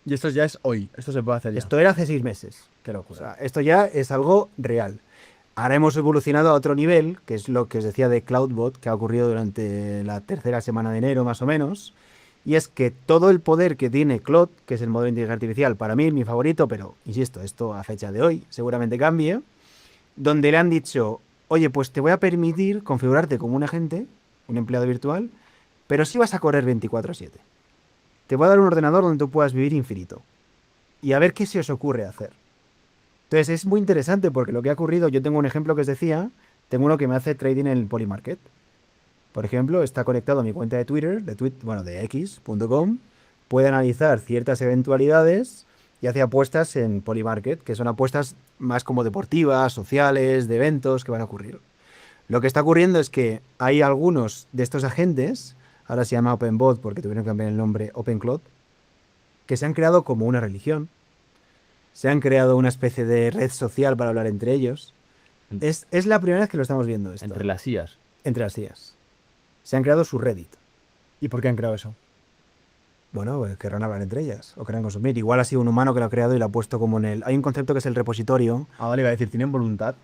Y esto ya es hoy, esto se puede hacer ya. Esto era hace 6 meses. Qué locura. O sea, esto ya es algo real. Ahora hemos evolucionado a otro nivel, que es lo que os decía de CloudBot, que ha ocurrido durante la tercera semana de enero más o menos, y es que todo el poder que tiene Claude, que es el modelo de inteligencia artificial, para mí es mi favorito, pero insisto, esto a fecha de hoy seguramente cambie, donde le han dicho, oye, pues te voy a permitir configurarte como un agente, un empleado virtual, pero sí vas a correr 24/7. Te voy a dar un ordenador donde tú puedas vivir infinito. Y a ver qué se os ocurre hacer. Entonces es muy interesante porque lo que ha ocurrido, yo tengo un ejemplo que os decía, tengo uno que me hace trading en el Polymarket. Por ejemplo, está conectado a mi cuenta de Twitter, de x.com, puede analizar ciertas eventualidades y hace apuestas en Polymarket, que son apuestas más como deportivas, sociales, de eventos que van a ocurrir. Lo que está ocurriendo es que hay algunos de estos agentes, ahora se llama OpenBot porque tuvieron que cambiar el nombre OpenCloud, que se han creado como una religión. Se han creado una especie de red social para hablar entre ellos. Es la primera vez que lo estamos viendo esto. Entre las IAs. Entre las IAs. Se han creado su Reddit. ¿Y por qué han creado eso? Bueno, pues querrán hablar entre ellas o querrán consumir. Igual ha sido un humano que lo ha creado y lo ha puesto como en el... Hay un concepto que es el repositorio. Ah, vale, iba a decir, ¿tienen voluntad?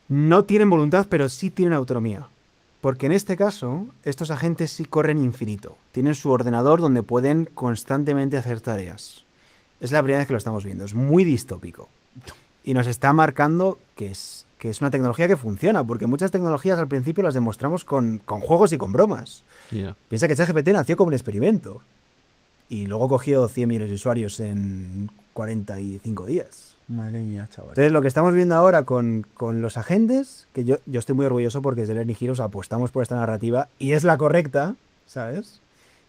No tienen voluntad, pero sí tienen autonomía. Porque en este caso, estos agentes sí corren infinito. Tienen su ordenador donde pueden constantemente hacer tareas. Es la primera vez que lo estamos viendo. Es muy distópico. Y nos está marcando que es una tecnología que funciona. Porque muchas tecnologías al principio las demostramos con juegos y con bromas. Yeah. Piensa que ChatGPT nació como un experimento. Y luego cogió 100 millones de usuarios en 45 días. Madre mía, chaval. Entonces, lo que estamos viendo ahora con los agentes, que yo estoy muy orgulloso porque desde Learning Heroes apostamos por esta narrativa y es la correcta, ¿sabes?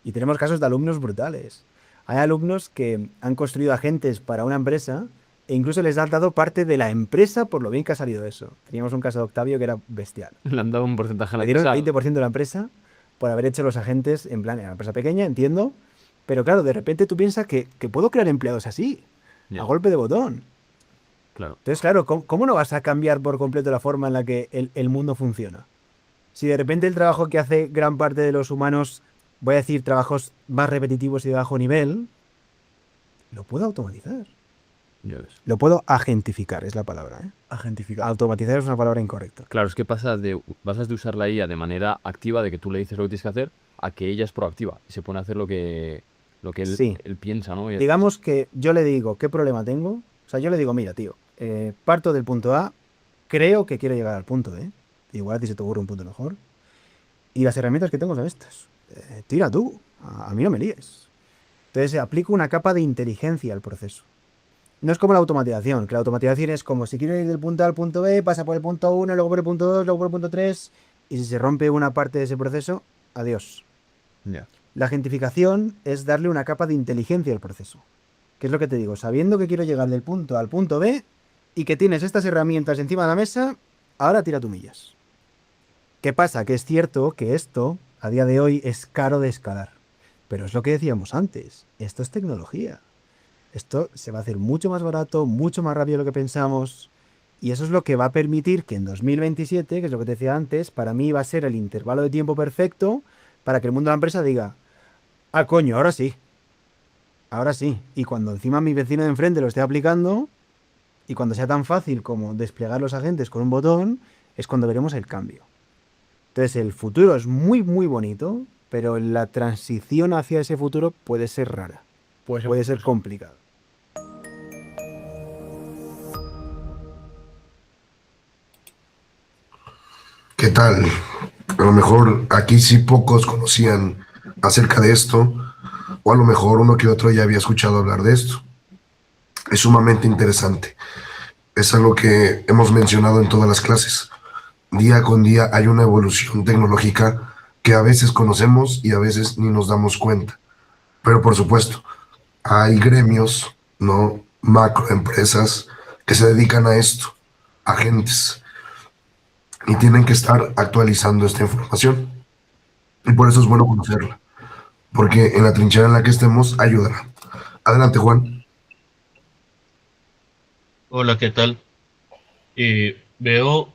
Y tenemos casos de alumnos brutales. Hay alumnos que han construido agentes para una empresa e incluso les han dado parte de la empresa por lo bien que ha salido eso. Teníamos un caso de Octavio que era bestial. Le han dado un porcentaje a la Le dieron el empresa. 20% de la empresa por haber hecho los agentes en plan, en una empresa pequeña, entiendo, pero claro, de repente tú piensas que puedo crear empleados así, Ya. a golpe de botón. Claro. Entonces, claro, ¿cómo no vas a cambiar por completo la forma en la que el mundo funciona? Si de repente el trabajo que hace gran parte de los humanos, voy a decir trabajos más repetitivos y de bajo nivel, lo puedo automatizar. Ya ves. Lo puedo agentificar, es la palabra, ¿eh? Agentificar. Automatizar es una palabra incorrecta. Claro, es que pasas de usar la IA de manera activa, de que tú le dices lo que tienes que hacer, a que ella es proactiva y se pone a hacer lo que él, Sí. él piensa, ¿no? Y Digamos que yo le digo, ¿qué problema tengo? O sea, yo le digo, mira, tío, parto del punto A, creo que quiero llegar al punto B. Igual a ti se te ocurre un punto mejor. Y las herramientas que tengo son estas. Tira tú, a mí no me líes. Entonces aplico una capa de inteligencia al proceso. No es como la automatización, que la automatización es como si quiero ir del punto A al punto B, pasa por el punto 1, luego por el punto 2, luego por el punto 3, y si se rompe una parte de ese proceso, adiós. Ya. La agentificación es darle una capa de inteligencia al proceso. ¿Qué es lo que te digo? Sabiendo que quiero llegar del punto A al punto B y que tienes estas herramientas encima de la mesa, ahora tira tu millas. ¿Qué pasa? Que es cierto que esto, a día de hoy, es caro de escalar. Pero es lo que decíamos antes, esto es tecnología. Esto se va a hacer mucho más barato, mucho más rápido de lo que pensamos. Y eso es lo que va a permitir que en 2027, que es lo que te decía antes, para mí va a ser el intervalo de tiempo perfecto para que el mundo de la empresa diga, ah, coño, ahora sí. Ahora sí. Y cuando encima mi vecino de enfrente lo esté aplicando, y cuando sea tan fácil como desplegar los agentes con un botón, es cuando veremos el cambio. Entonces el futuro es muy, muy bonito, pero la transición hacia ese futuro puede ser rara. Puede ser complicado. ¿Qué tal? A lo mejor aquí sí pocos conocían acerca de esto, o a lo mejor uno que otro ya había escuchado hablar de esto. Es sumamente interesante. Es algo que hemos mencionado en todas las clases. Día con día hay una evolución tecnológica que a veces conocemos y a veces ni nos damos cuenta. Pero por supuesto, hay gremios, ¿no? Macroempresas que se dedican a esto, agentes, y tienen que estar actualizando esta información. Y por eso es bueno conocerla, porque en la trinchera en la que estemos ayudará. Adelante, Juan. Hola, ¿qué tal? Veo,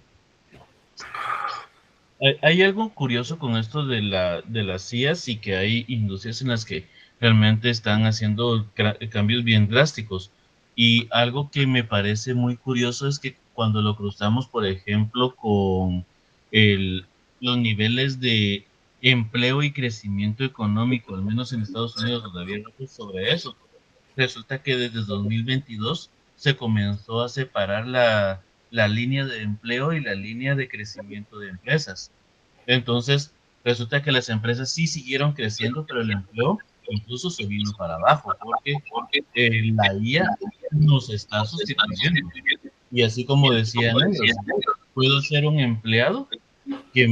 hay algo curioso con esto de las IAs y que hay industrias en las que realmente están haciendo cambios bien drásticos. Y algo que me parece muy curioso es que cuando lo cruzamos, por ejemplo, con los niveles de empleo y crecimiento económico, al menos en Estados Unidos, donde había datos sobre eso, resulta que desde 2022 se comenzó a separar la línea de empleo y la línea de crecimiento de empresas. Entonces, resulta que las empresas sí siguieron creciendo, pero el empleo incluso se vino para abajo, porque la IA nos está sustituyendo. Y así como decían ellos, puedo ser un empleado que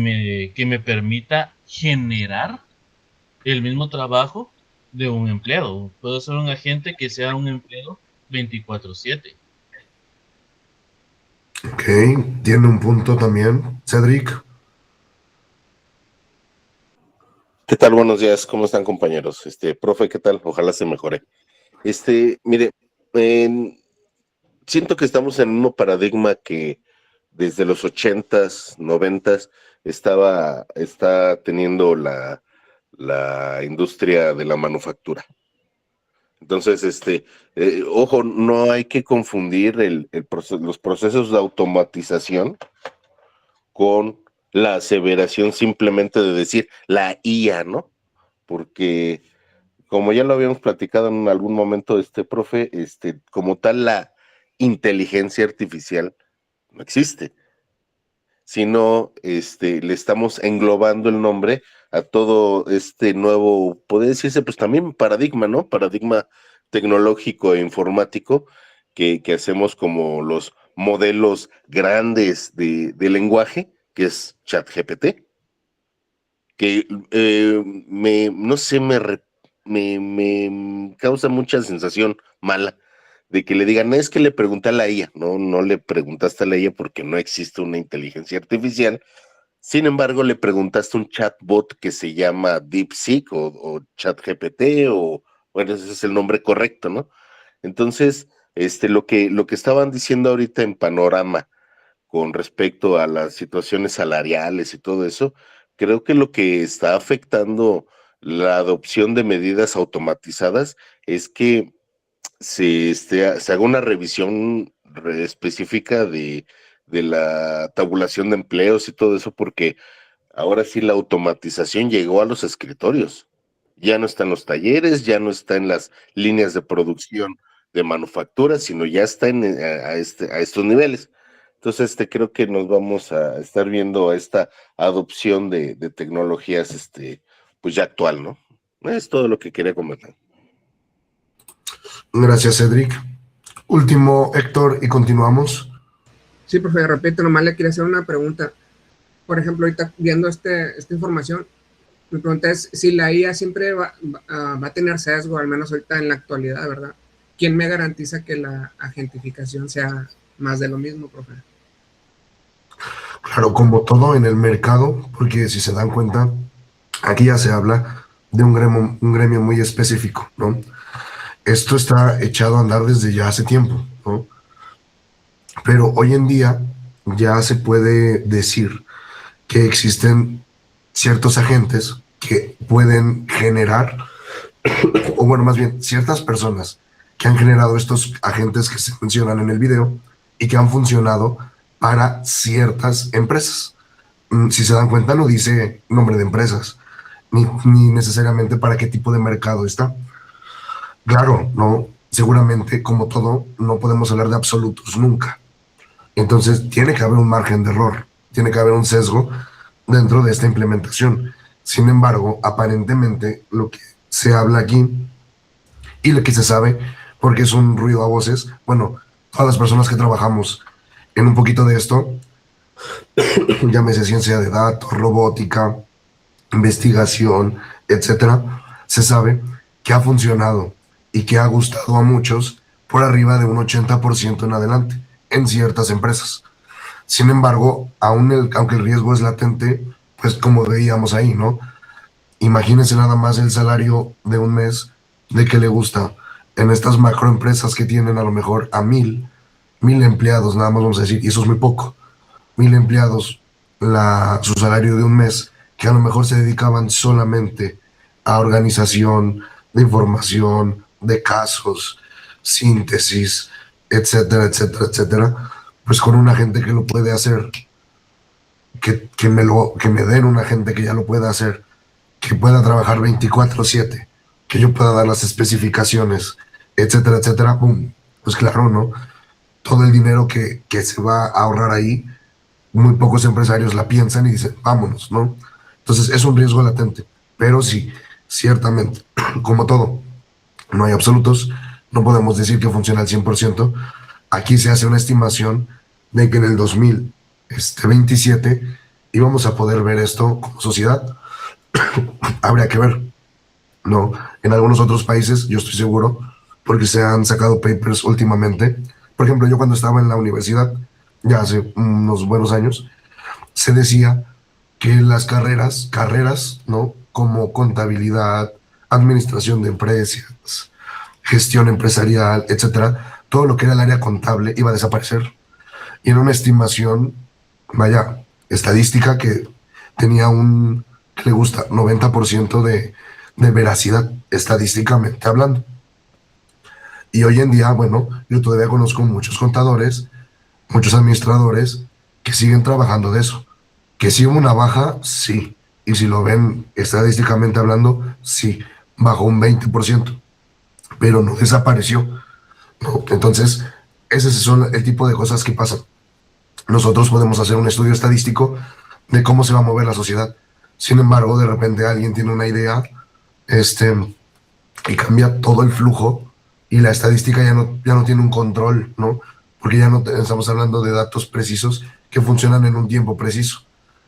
me permita generar el mismo trabajo de un empleado. Puedo ser un agente que sea un empleado 24/7. Ok, tiene un punto también. Cedric. ¿Qué tal? Buenos días, ¿cómo están, compañeros? Profe, ¿qué tal? Ojalá se mejore. Mire, siento que estamos en un paradigma que desde los 80s, 90s está teniendo la industria de la manufactura. Entonces, ojo, no hay que confundir los procesos de automatización con la aseveración simplemente de decir la IA, ¿no? Porque, como ya lo habíamos platicado en algún momento, profe, como tal, la inteligencia artificial no existe, sino le estamos englobando el nombre a todo este nuevo, puede decirse, pues también paradigma, ¿no? Paradigma tecnológico e informático que hacemos como los modelos grandes de lenguaje, que es ChatGPT, que no sé, me causa mucha sensación mala de que le digan, es que le pregunté a la IA. No le preguntaste a la IA porque no existe una inteligencia artificial. Sin embargo, le preguntaste a un chatbot que se llama DeepSeek o ChatGPT, o bueno, ese es el nombre correcto, ¿no? Entonces, lo que estaban diciendo ahorita en Panorama con respecto a las situaciones salariales y todo eso, creo que lo que está afectando la adopción de medidas automatizadas es que se haga una revisión específica de la tabulación de empleos y todo eso, porque ahora sí la automatización llegó a los escritorios. Ya no está en los talleres, ya no está en las líneas de producción de manufactura, sino ya está a estos niveles. Entonces, creo que nos vamos a estar viendo esta adopción de tecnologías, pues ya actual, ¿no? Es todo lo que quería comentar. Gracias, Cedric. Último, Héctor, y continuamos. Sí, profe, repito, nomás le quería hacer una pregunta. Por ejemplo, ahorita viendo esta información, mi pregunta es si la IA siempre va a tener sesgo, al menos ahorita en la actualidad, ¿verdad? ¿Quién me garantiza que la agentificación sea más de lo mismo, profe? Claro, como todo en el mercado, porque si se dan cuenta, aquí ya se habla de un gremio muy específico, ¿no? Esto está echado a andar desde ya hace tiempo, ¿no? Pero hoy en día ya se puede decir que existen ciertos agentes que pueden generar, o bueno, más bien, ciertas personas que han generado estos agentes que se mencionan en el video y que han funcionado para ciertas empresas. Si se dan cuenta, no dice nombre de empresas, ni necesariamente para qué tipo de mercado está. Claro, no, seguramente, como todo, no podemos hablar de absolutos nunca. Entonces, tiene que haber un margen de error, tiene que haber un sesgo dentro de esta implementación. Sin embargo, aparentemente, lo que se habla aquí y lo que se sabe, porque es un ruido a voces, bueno, todas las personas que trabajamos en un poquito de esto, llámese ciencia de datos, robótica, investigación, etcétera, se sabe que ha funcionado y que ha gustado a muchos por arriba de un 80% en adelante en ciertas empresas. Sin embargo, aunque el riesgo es latente, pues como veíamos ahí, ¿no? Imagínense nada más el salario de un mes de que le gusta en estas macroempresas que tienen a lo mejor a 1000 empleados, nada más vamos a decir, y eso es muy poco. 1000 empleados, su salario de un mes, que a lo mejor se dedicaban solamente a organización de información, de casos, síntesis, etcétera, etcétera, etcétera, pues con una gente que lo puede hacer, que me den una gente que ya lo pueda hacer, que pueda trabajar 24/7, que yo pueda dar las especificaciones, etcétera, etcétera, ¡pum! Pues claro, ¿no? Todo el dinero que se va a ahorrar ahí, muy pocos empresarios la piensan y dicen, vámonos, ¿no? Entonces es un riesgo latente, pero sí, ciertamente, como todo, no hay absolutos, no podemos decir que funciona al 100%. Aquí se hace una estimación de que en el 2027 íbamos a poder ver esto como sociedad. Habría que ver, ¿no? En algunos otros países, yo estoy seguro, porque se han sacado papers últimamente. Por ejemplo, yo cuando estaba en la universidad, ya hace unos buenos años, se decía que las carreras, ¿no? Como contabilidad, administración de empresas, gestión empresarial, etcétera, todo lo que era el área contable iba a desaparecer. Y era una estimación, vaya, estadística que tenía que le gusta, 90% de veracidad, estadísticamente hablando. Y hoy en día, bueno, yo todavía conozco muchos contadores, muchos administradores que siguen trabajando de eso. Que si hubo una baja, sí. Y si lo ven estadísticamente hablando, sí, bajó un 20%, pero no desapareció, ¿no? Entonces, ese son el tipo de cosas que pasan. Nosotros podemos hacer un estudio estadístico de cómo se va a mover la sociedad. Sin embargo, de repente alguien tiene una idea y cambia todo el flujo y la estadística ya no tiene un control, ¿no? Porque ya no estamos hablando de datos precisos que funcionan en un tiempo preciso.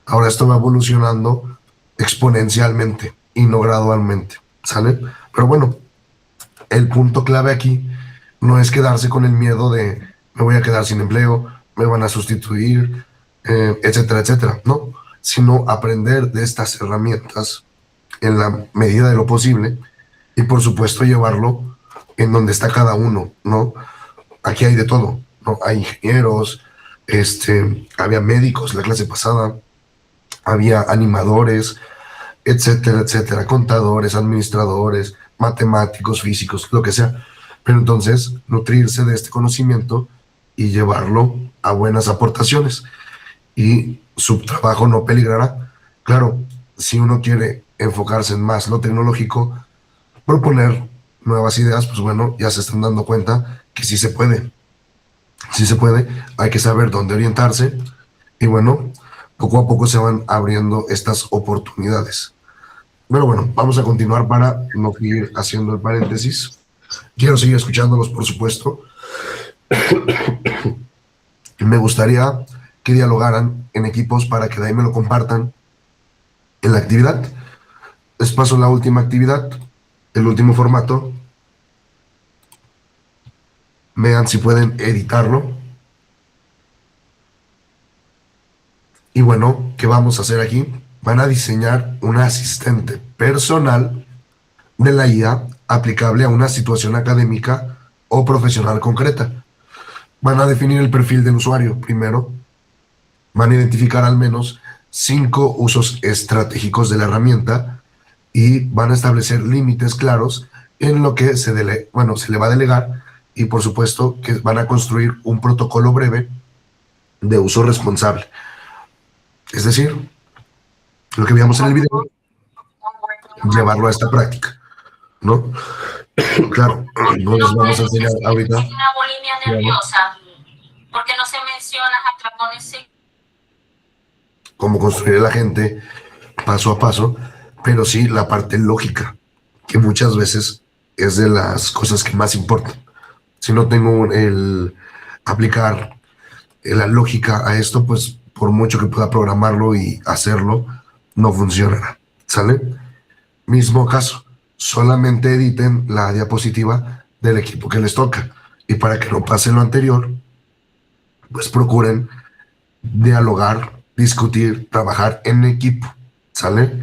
Ahora esto va evolucionando exponencialmente y no gradualmente, ¿sale? Pero bueno, el punto clave aquí no es quedarse con el miedo de me voy a quedar sin empleo, me van a sustituir, etcétera, etcétera, ¿no? Sino aprender de estas herramientas en la medida de lo posible y por supuesto llevarlo en donde está cada uno, ¿no? Aquí hay de todo, ¿no? Hay ingenieros, había médicos la clase pasada, había animadores, etcétera, etcétera, contadores, administradores, matemáticos, físicos, lo que sea. Pero entonces, nutrirse de este conocimiento y llevarlo a buenas aportaciones. Y su trabajo no peligrará. Claro, si uno quiere enfocarse en más lo tecnológico, proponer nuevas ideas, pues bueno, ya se están dando cuenta que sí se puede. Sí se puede, hay que saber dónde orientarse y bueno, poco a poco se van abriendo estas oportunidades. Pero bueno, vamos a continuar para no seguir haciendo el paréntesis. Quiero seguir escuchándolos, por supuesto. Me gustaría que dialogaran en equipos para que de ahí me lo compartan en la actividad. Les paso la última actividad, el último formato. Vean si pueden editarlo. Y bueno, ¿qué vamos a hacer aquí? Van a diseñar un asistente personal de la IA aplicable a una situación académica o profesional concreta. Van a definir el perfil del usuario primero. Van a identificar al menos 5 usos estratégicos de la herramienta y van a establecer límites claros en lo que se le va a delegar y por supuesto que van a construir un protocolo breve de uso responsable. Es decir, lo que veíamos en el video, llevarlo a esta práctica, ¿no? Claro, no les vamos a enseñar ahorita. Una bulimia nerviosa, porque no se menciona atracones cómo construir a la gente paso a paso, pero sí la parte lógica, que muchas veces es de las cosas que más importan. Si no tengo el aplicar la lógica a esto, pues por mucho que pueda programarlo y hacerlo, no funcionará, ¿sale? Mismo caso, solamente editen la diapositiva del equipo que les toca. Y para que no pase lo anterior, pues procuren dialogar, discutir, trabajar en equipo, ¿sale?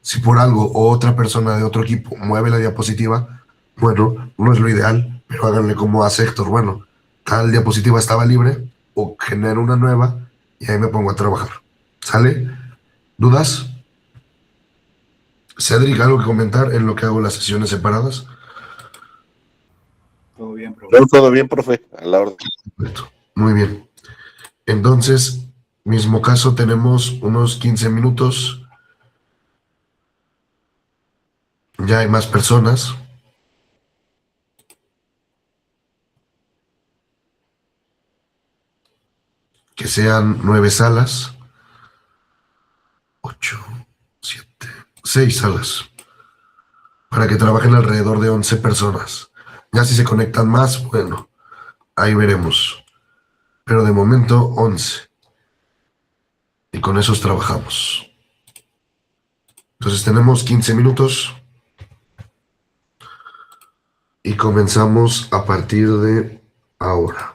Si por algo o otra persona de otro equipo mueve la diapositiva, bueno, no es lo ideal, pero háganle como hace Héctor. Bueno, tal diapositiva estaba libre, o genero una nueva y ahí me pongo a trabajar. ¿Sale? ¿Dudas? Cedric, ¿algo que comentar en lo que hago las sesiones separadas? Todo bien, profe. No, todo bien, profe, a la orden. Perfecto. Muy bien. Entonces, mismo caso, tenemos unos 15 minutos. Ya hay más personas. Que sean 9 salas. 8, 7, 6 salas. Para que trabajen alrededor de 11 personas. Ya si se conectan más, bueno, ahí veremos. Pero de momento 11. Y con esos trabajamos. Entonces tenemos 15 minutos. Y comenzamos a partir de ahora.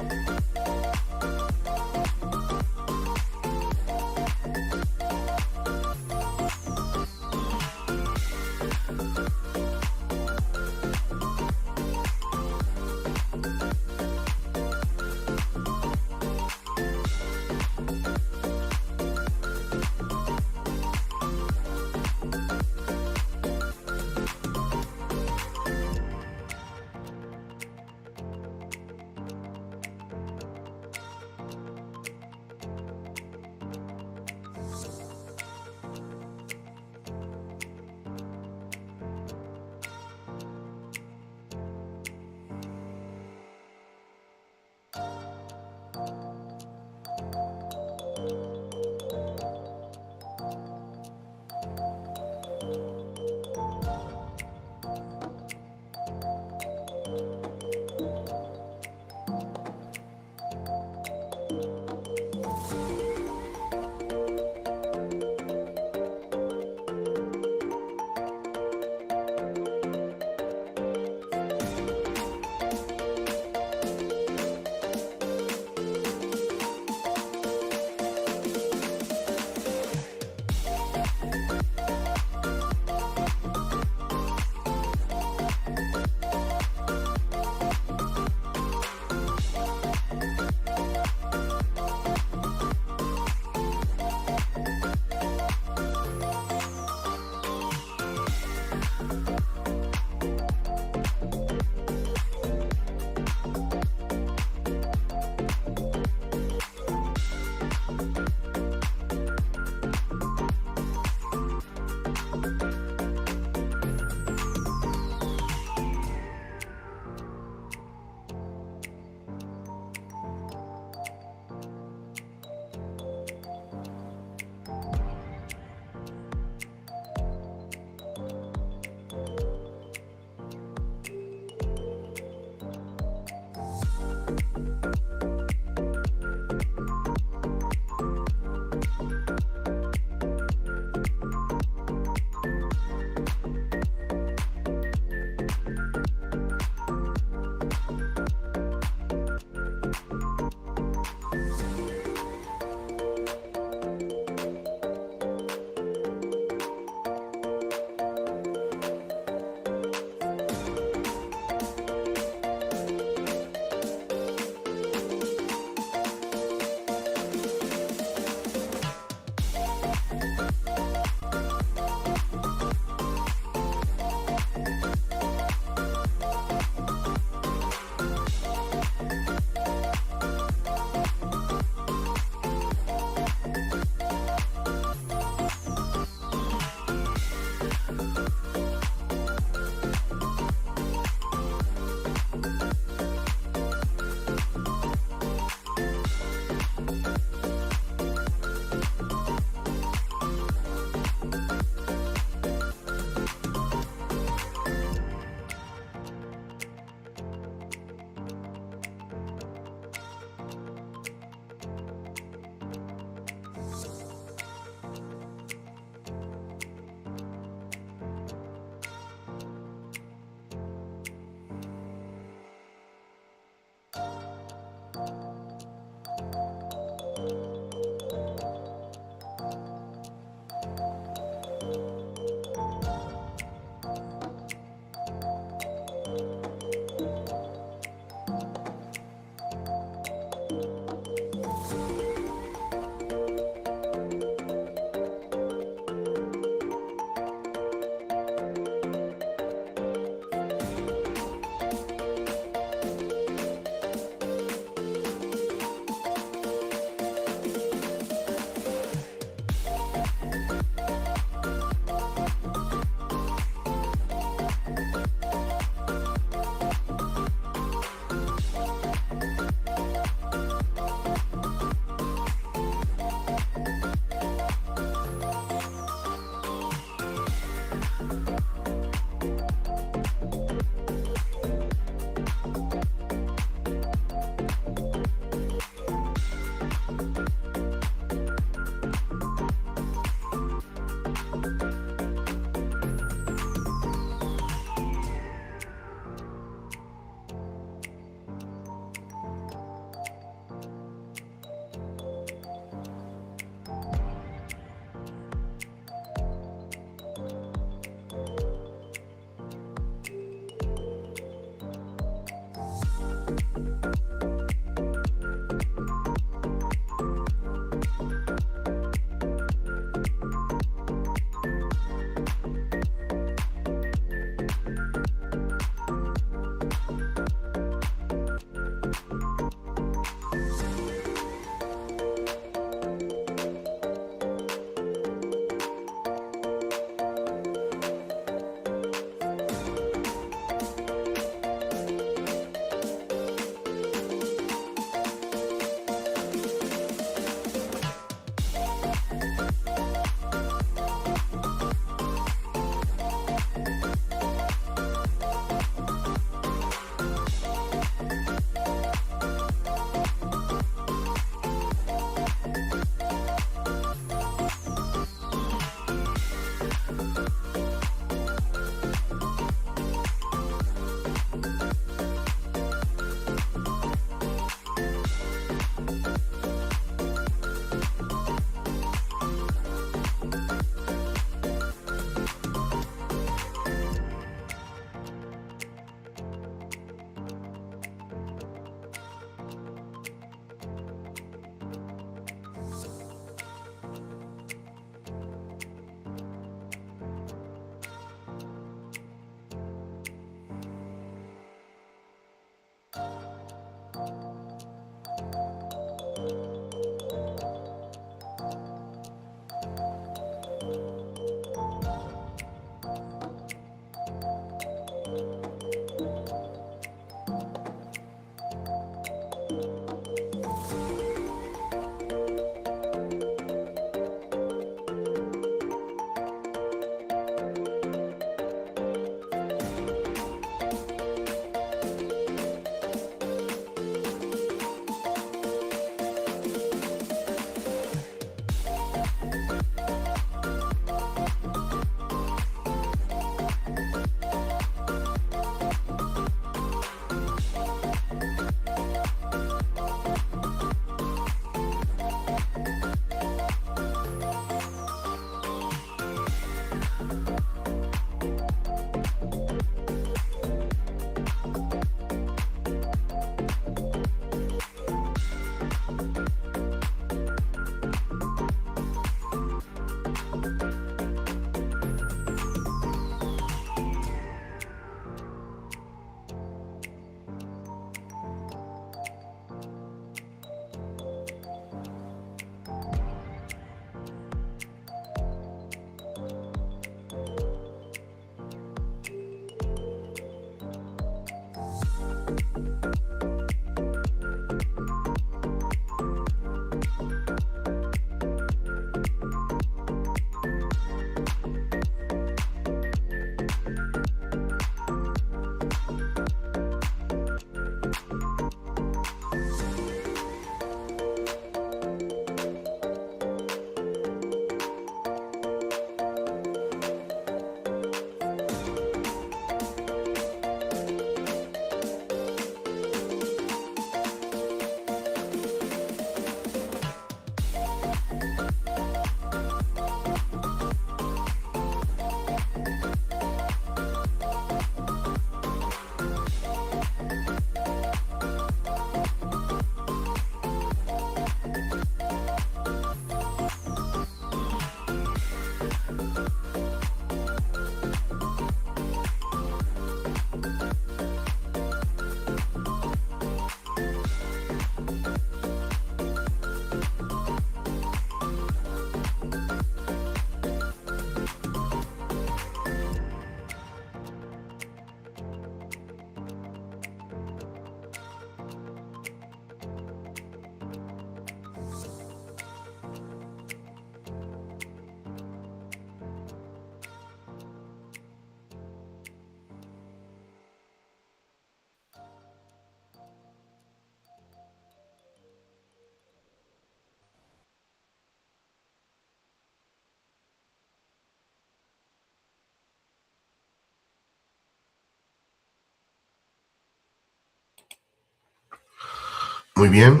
Muy bien.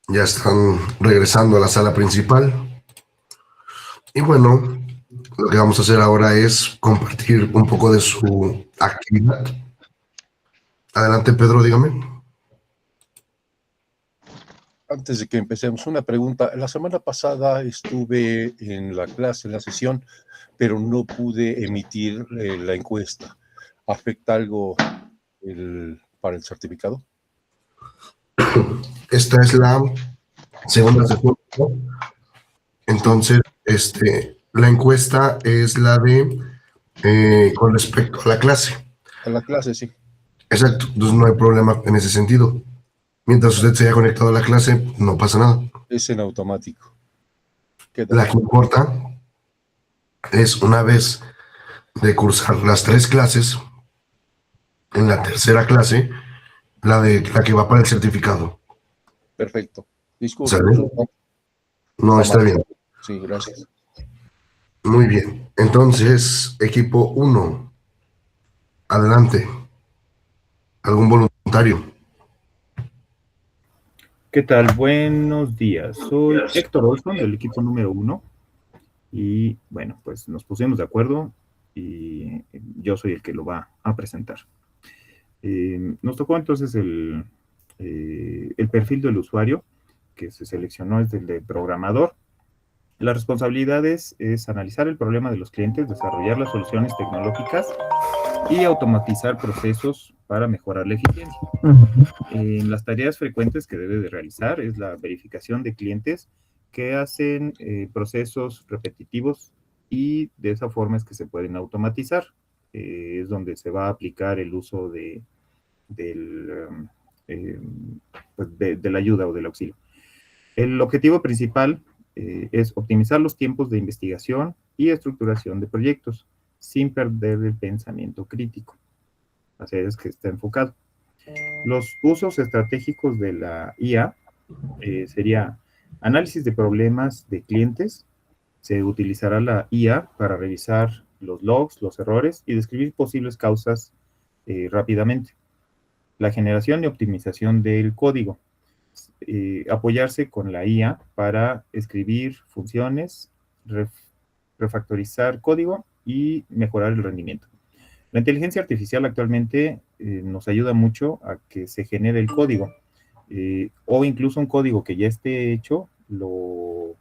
Ya están regresando a la sala principal. Y bueno, lo que vamos a hacer ahora es compartir un poco de su actividad. Adelante, Pedro, dígame. Antes de que empecemos, una pregunta. La semana pasada estuve en la clase, en la sesión, pero no pude emitir la encuesta. ¿Afecta algo para el certificado? Esta es la segunda sesión, ¿no? Entonces, la encuesta es la de con respecto a la clase. A la clase, sí. Exacto, entonces no hay problema en ese sentido. Mientras usted se haya conectado a la clase, no pasa nada. Es en automático. La que importa es una vez de cursar las 3 clases, en la tercera clase, la que va para el certificado. Perfecto. Disculpe. ¿Sale? No, está bien. Sí, gracias. Muy bien. Entonces, equipo 1, adelante. ¿Algún voluntario? ¿Qué tal? Buenos días. Soy Héctor Olson, del equipo número 1. Y bueno, pues nos pusimos de acuerdo y yo soy el que lo va a presentar. Nos tocó entonces el perfil del usuario que se seleccionó es el de programador. Las responsabilidades es analizar el problema de los clientes, desarrollar las soluciones tecnológicas y automatizar procesos para mejorar la eficiencia. En las tareas frecuentes que debe de realizar es la verificación de clientes que hacen procesos repetitivos y de esa forma es que se pueden automatizar. Es donde se va a aplicar el uso de la ayuda o del auxilio. El objetivo principal es optimizar los tiempos de investigación y estructuración de proyectos sin perder el pensamiento crítico. Así es que está enfocado. Los usos estratégicos de la IA sería análisis de problemas de clientes. Se utilizará la IA para revisar los logs, los errores y describir posibles causas rápidamente. La generación y optimización del código. Apoyarse con la IA para escribir funciones, refactorizar código y mejorar el rendimiento. La inteligencia artificial actualmente nos ayuda mucho a que se genere el código o incluso un código que ya esté hecho, le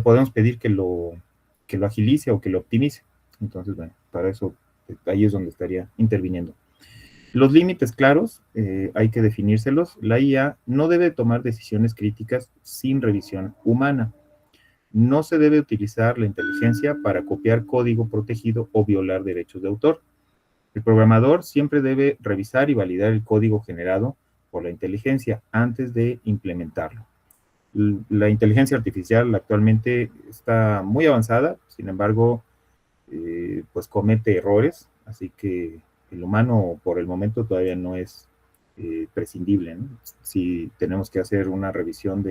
podemos pedir que lo agilice o que lo optimice. Entonces, bueno, para eso ahí es donde estaría interviniendo. Los límites claros hay que definírselos. La IA no debe tomar decisiones críticas sin revisión humana. No se debe utilizar la inteligencia para copiar código protegido o violar derechos de autor. El programador siempre debe revisar y validar el código generado por la inteligencia antes de implementarlo. La inteligencia artificial actualmente está muy avanzada, sin embargo, pues comete errores, así que el humano por el momento todavía no es prescindible, ¿no? Si tenemos que hacer una revisión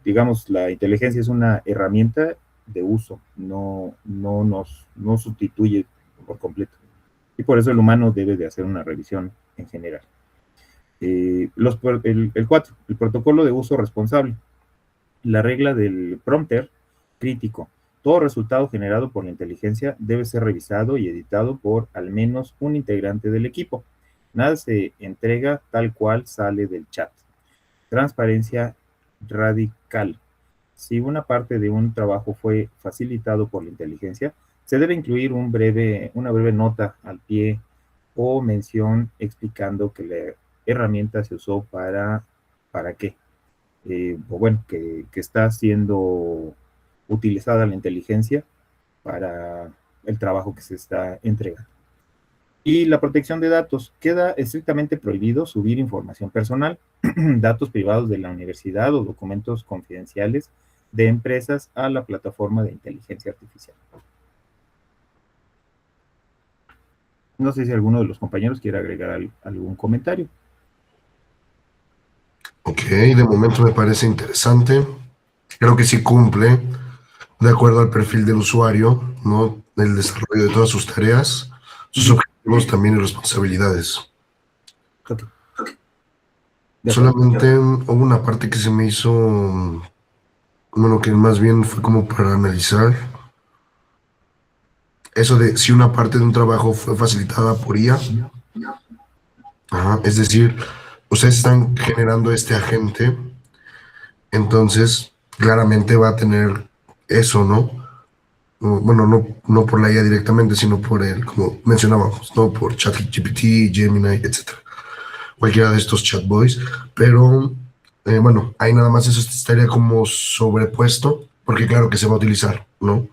digamos, la inteligencia es una herramienta de uso, no sustituye por completo. Y por eso el humano debe de hacer una revisión en general. El 4, el protocolo de uso responsable. La regla del prompter crítico. Todo resultado generado por la inteligencia debe ser revisado y editado por al menos un integrante del equipo. Nada se entrega tal cual sale del chat. Transparencia radical. Si una parte de un trabajo fue facilitado por la inteligencia, se debe incluir una breve nota al pie o mención explicando que la herramienta se usó para qué. O bueno, que está siendo utilizada la inteligencia para el trabajo que se está entregando. Y la protección de datos. Queda estrictamente prohibido subir información personal, datos privados de la universidad o documentos confidenciales de empresas a la plataforma de inteligencia artificial. No sé si alguno de los compañeros quiere agregar algún comentario. Ok, de momento me parece interesante. Creo que sí cumple, de acuerdo al perfil del usuario, ¿no? El desarrollo de todas sus tareas, sus objetivos también y responsabilidades. Okay. Solamente hubo una parte que se me hizo, bueno, que más bien fue como para analizar. Eso de si una parte de un trabajo fue facilitada por IA. Ajá, es decir, ustedes están generando este agente, entonces claramente va a tener eso, ¿no? Bueno, no por la IA directamente, sino por el, como mencionábamos, ¿no? Por ChatGPT, Gemini, etc. Cualquiera de estos chatbots, pero bueno, ahí nada más eso estaría como sobrepuesto, porque claro que se va a utilizar, ¿no?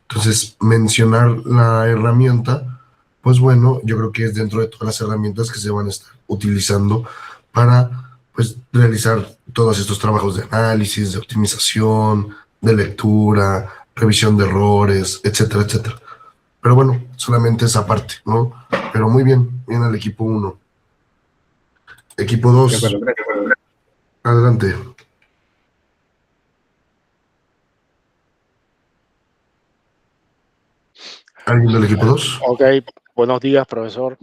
Entonces, mencionar la herramienta, pues bueno, yo creo que es dentro de todas las herramientas que se van a estar utilizando para, pues, realizar todos estos trabajos de análisis, de optimización, de lectura, revisión de errores, etcétera, etcétera. Pero bueno, solamente esa parte, ¿no? Pero muy bien, bien al equipo 1. Equipo 2. Adelante. ¿Alguien del equipo 2? Ok, buenos días, profesor.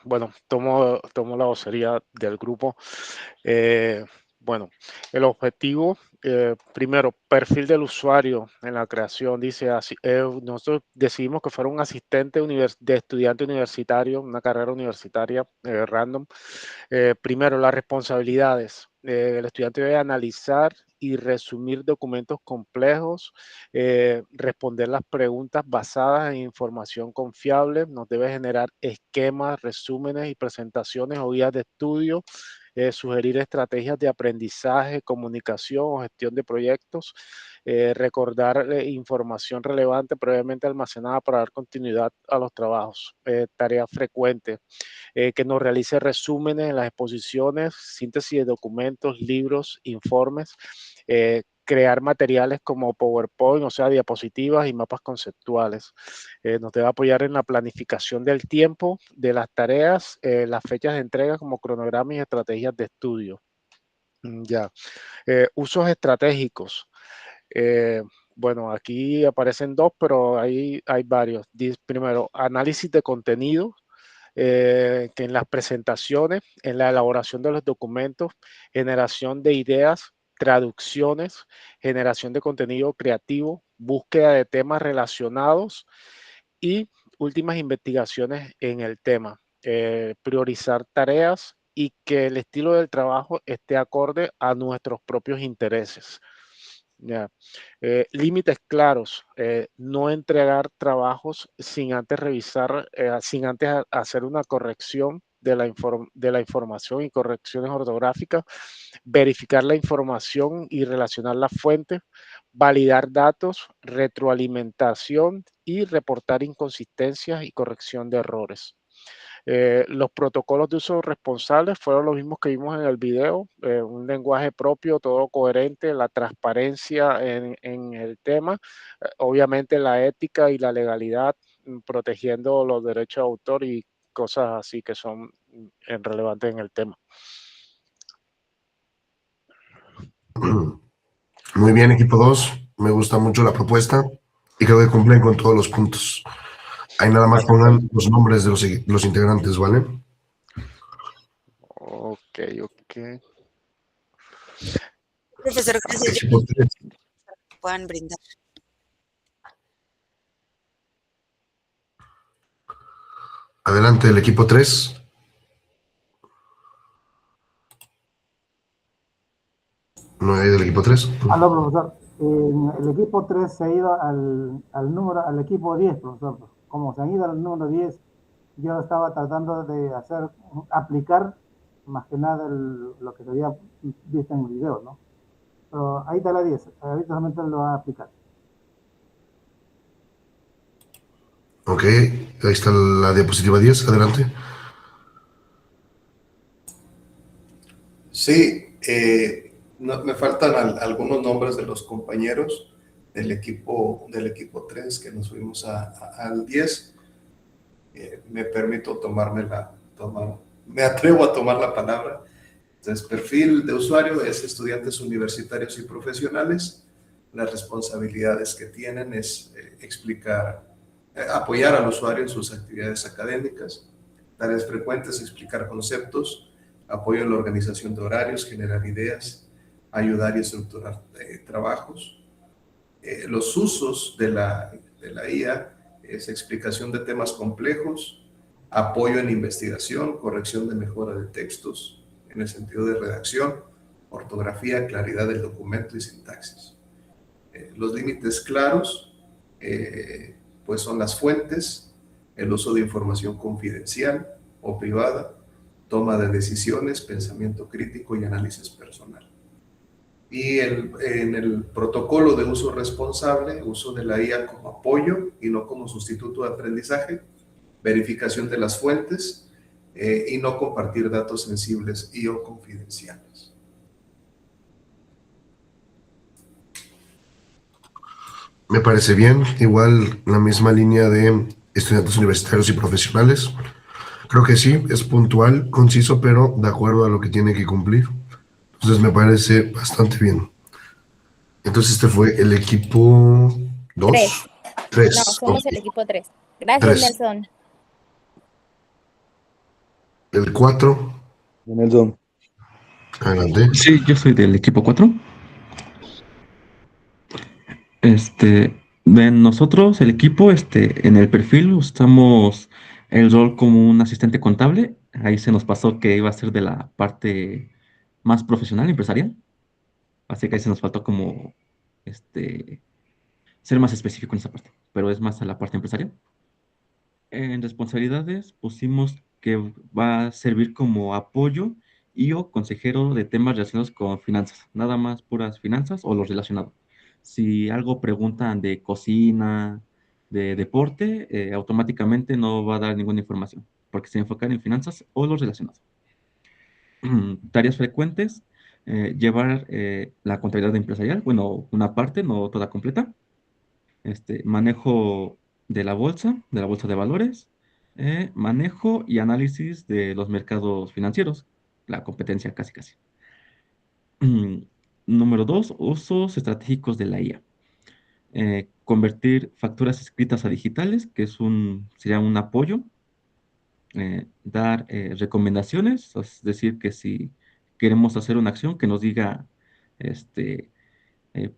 Bueno, tomo la vocería del grupo. Bueno, el objetivo, primero, perfil del usuario en la creación, dice así, nosotros decidimos que fuera un asistente de estudiante universitario, una carrera universitaria random. Primero, las responsabilidades. El estudiante debe analizar y resumir documentos complejos, responder las preguntas basadas en información confiable, nos debe generar esquemas, resúmenes y presentaciones o guías de estudio, sugerir estrategias de aprendizaje, comunicación o gestión de proyectos, recordar información relevante previamente almacenada para dar continuidad a los trabajos, tareas frecuentes, que nos realice resúmenes en las exposiciones, síntesis de documentos, libros, informes, crear materiales como PowerPoint, o sea, diapositivas y mapas conceptuales. Nos debe apoyar en la planificación del tiempo, de las tareas, las fechas de entrega como cronogramas y estrategias de estudio. Ya. Usos estratégicos. Bueno, aquí aparecen dos, pero hay varios. Primero, análisis de contenido, que en las presentaciones, en la elaboración de los documentos, generación de ideas, traducciones, generación de contenido creativo, búsqueda de temas relacionados y últimas investigaciones en el tema. Priorizar tareas y que el estilo del trabajo esté acorde a nuestros propios intereses. Ya. Límites claros, no entregar trabajos sin antes revisar, sin antes hacer una corrección de la información y correcciones ortográficas, verificar la información y relacionar las fuentes, validar datos, retroalimentación y reportar inconsistencias y corrección de errores. Los protocolos de uso responsable fueron los mismos que vimos en el video, un lenguaje propio, todo coherente, la transparencia en el tema, obviamente la ética y la legalidad, protegiendo los derechos de autor y cosas así que son relevantes en el tema. Muy bien, equipo 2. Me gusta mucho la propuesta y creo que cumplen con todos los puntos. Ahí nada más pongan los nombres de los integrantes, ¿vale? Ok. Profesor, gracias. Equipo 3. Puedan brindar. Adelante, el equipo 3. ¿No hay del equipo 3? No, profesor. El equipo 3 se ha ido al equipo 10, profesor. Como se han ido al número 10, yo estaba tratando de aplicar más que nada lo que se había visto en el video, ¿no? Pero ahí está la 10, ahorita solamente lo va a aplicar. Ok, ahí está la diapositiva 10, adelante. Sí, me faltan algunos nombres de los compañeros del equipo 3 que nos fuimos al 10. Me permito me atrevo a tomar la palabra. Entonces, perfil de usuario es estudiantes universitarios y profesionales. Las responsabilidades que tienen es apoyar al usuario en sus actividades académicas, tareas frecuentes, explicar conceptos, apoyo en la organización de horarios, generar ideas, ayudar y estructurar trabajos. Los usos de la IA es explicación de temas complejos, apoyo en investigación, corrección de mejora de textos, en el sentido de redacción, ortografía, claridad del documento y sintaxis. Los límites claros, pues son las fuentes, el uso de información confidencial o privada, toma de decisiones, pensamiento crítico y análisis personal. Y en el protocolo de uso responsable, uso de la IA como apoyo y no como sustituto de aprendizaje, verificación de las fuentes y no compartir datos sensibles y o confidenciales. Me parece bien, igual la misma línea de estudiantes universitarios y profesionales. Creo que sí, es puntual, conciso, pero de acuerdo a lo que tiene que cumplir. Entonces me parece bastante bien. Entonces este fue el equipo 2. 3. No, somos el equipo 3. Gracias, 3. Nelson. El 4. Nelson. Adelante. Sí, yo soy del equipo 4. Nosotros, el equipo, en el perfil usamos el rol como un asistente contable. Ahí se nos pasó que iba a ser de la parte más profesional, empresarial. Así que ahí se nos faltó como ser más específico en esa parte, pero es más a la parte empresarial. En responsabilidades pusimos que va a servir como apoyo y o consejero de temas relacionados con finanzas, nada más puras finanzas o los relacionados. Si algo preguntan de cocina, de deporte, automáticamente no va a dar ninguna información, porque se enfocan en finanzas o los relacionados. Tareas frecuentes, llevar la contabilidad empresarial, bueno, una parte, no toda completa. Manejo de la bolsa de valores, manejo y análisis de los mercados financieros, la competencia casi casi. Número 2, usos estratégicos de la IA. Convertir facturas escritas a digitales, que sería un apoyo. Dar recomendaciones, es decir, que si queremos hacer una acción, que nos diga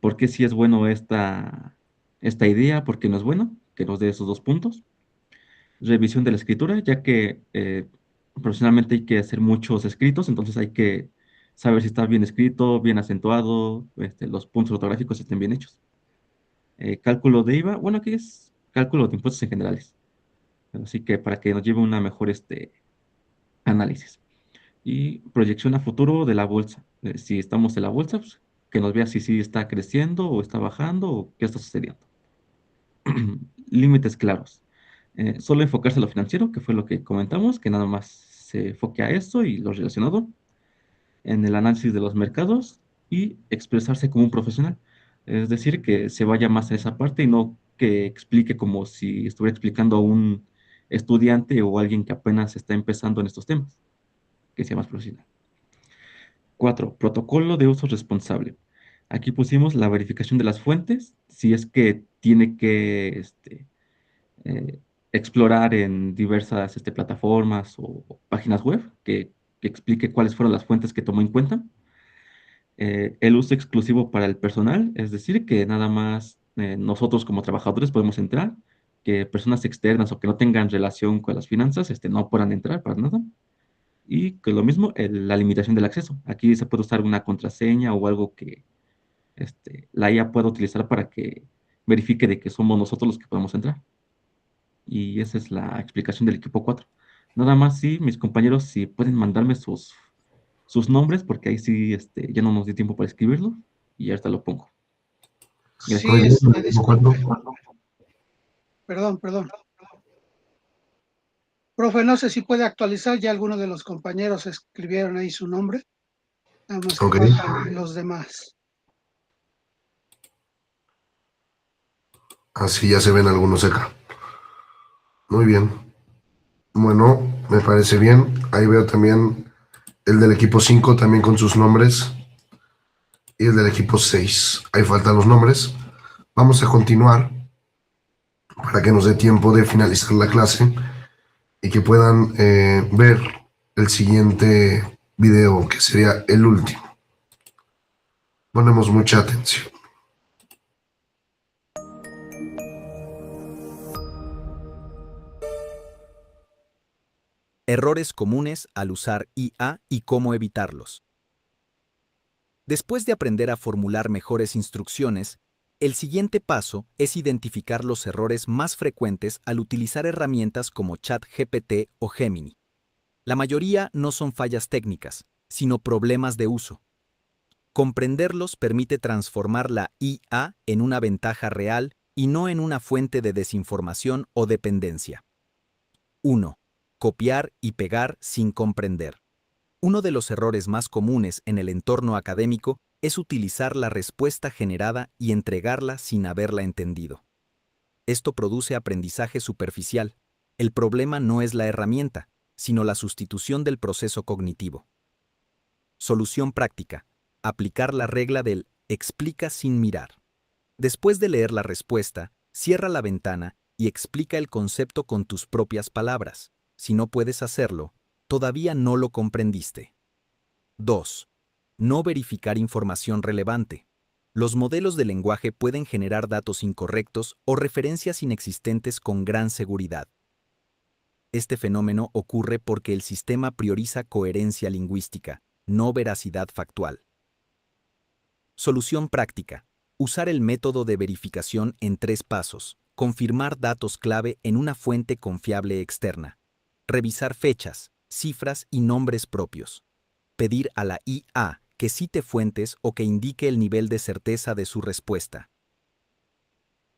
por qué sí es bueno esta idea, por qué no es bueno, que nos dé esos 2 puntos. Revisión de la escritura, ya que profesionalmente hay que hacer muchos escritos, entonces hay que saber si está bien escrito, bien acentuado, los puntos ortográficos estén bien hechos. Cálculo de IVA, bueno, aquí es cálculo de impuestos en generales. Así que para que nos lleve una mejor análisis. Y proyección a futuro de la bolsa. Si estamos en la bolsa, pues, que nos vea si sí está creciendo o está bajando o qué está sucediendo. Límites claros. Solo enfocarse a lo financiero, que fue lo que comentamos, que nada más se enfoque a eso y lo relacionado. En el análisis de los mercados y expresarse como un profesional. Es decir, que se vaya más a esa parte y no que explique como si estuviera explicando a un estudiante o alguien que apenas está empezando en estos temas, que sea más profesional. 4. Protocolo de uso responsable. Aquí pusimos la verificación de las fuentes, si es que tiene que explorar en diversas plataformas o páginas web, que explique cuáles fueron las fuentes que tomó en cuenta. El uso exclusivo para el personal, es decir, que nada más nosotros como trabajadores podemos entrar, que personas externas o que no tengan relación con las finanzas no puedan entrar para nada. Y que lo mismo, la limitación del acceso. Aquí se puede usar una contraseña o algo que la IA pueda utilizar para que verifique de que somos nosotros los que podemos entrar. Y esa es la explicación del equipo 4. Nada más, sí, mis compañeros, si pueden mandarme sus nombres, porque ahí sí ya no nos dio tiempo para escribirlo, y ahorita lo pongo. Sí, perdón. Profe, no sé si puede actualizar, ya algunos de los compañeros escribieron ahí su nombre, nada más que faltan los demás. Así ya se ven algunos acá. Muy bien. Bueno, me parece bien. Ahí veo también el del equipo 5 también con sus nombres. Y el del equipo 6. Ahí faltan los nombres. Vamos a continuar para que nos dé tiempo de finalizar la clase y que puedan ver el siguiente video, que sería el último. Ponemos mucha atención. Errores comunes al usar IA y cómo evitarlos. Después de aprender a formular mejores instrucciones, el siguiente paso es identificar los errores más frecuentes al utilizar herramientas como ChatGPT o Gemini. La mayoría no son fallas técnicas, sino problemas de uso. Comprenderlos permite transformar la IA en una ventaja real y no en una fuente de desinformación o dependencia. 1. Copiar y pegar sin comprender. Uno de los errores más comunes en el entorno académico es utilizar la respuesta generada y entregarla sin haberla entendido. Esto produce aprendizaje superficial. El problema no es la herramienta, sino la sustitución del proceso cognitivo. Solución práctica. Aplicar la regla del explica sin mirar. Después de leer la respuesta, cierra la ventana y explica el concepto con tus propias palabras. Si no puedes hacerlo, todavía no lo comprendiste. 2. No verificar información relevante. Los modelos de lenguaje pueden generar datos incorrectos o referencias inexistentes con gran seguridad. Este fenómeno ocurre porque el sistema prioriza coherencia lingüística, no veracidad factual. Solución práctica. Usar el método de verificación en 3 pasos. Confirmar datos clave en una fuente confiable externa. Revisar fechas, cifras y nombres propios. Pedir a la IA que cite fuentes o que indique el nivel de certeza de su respuesta.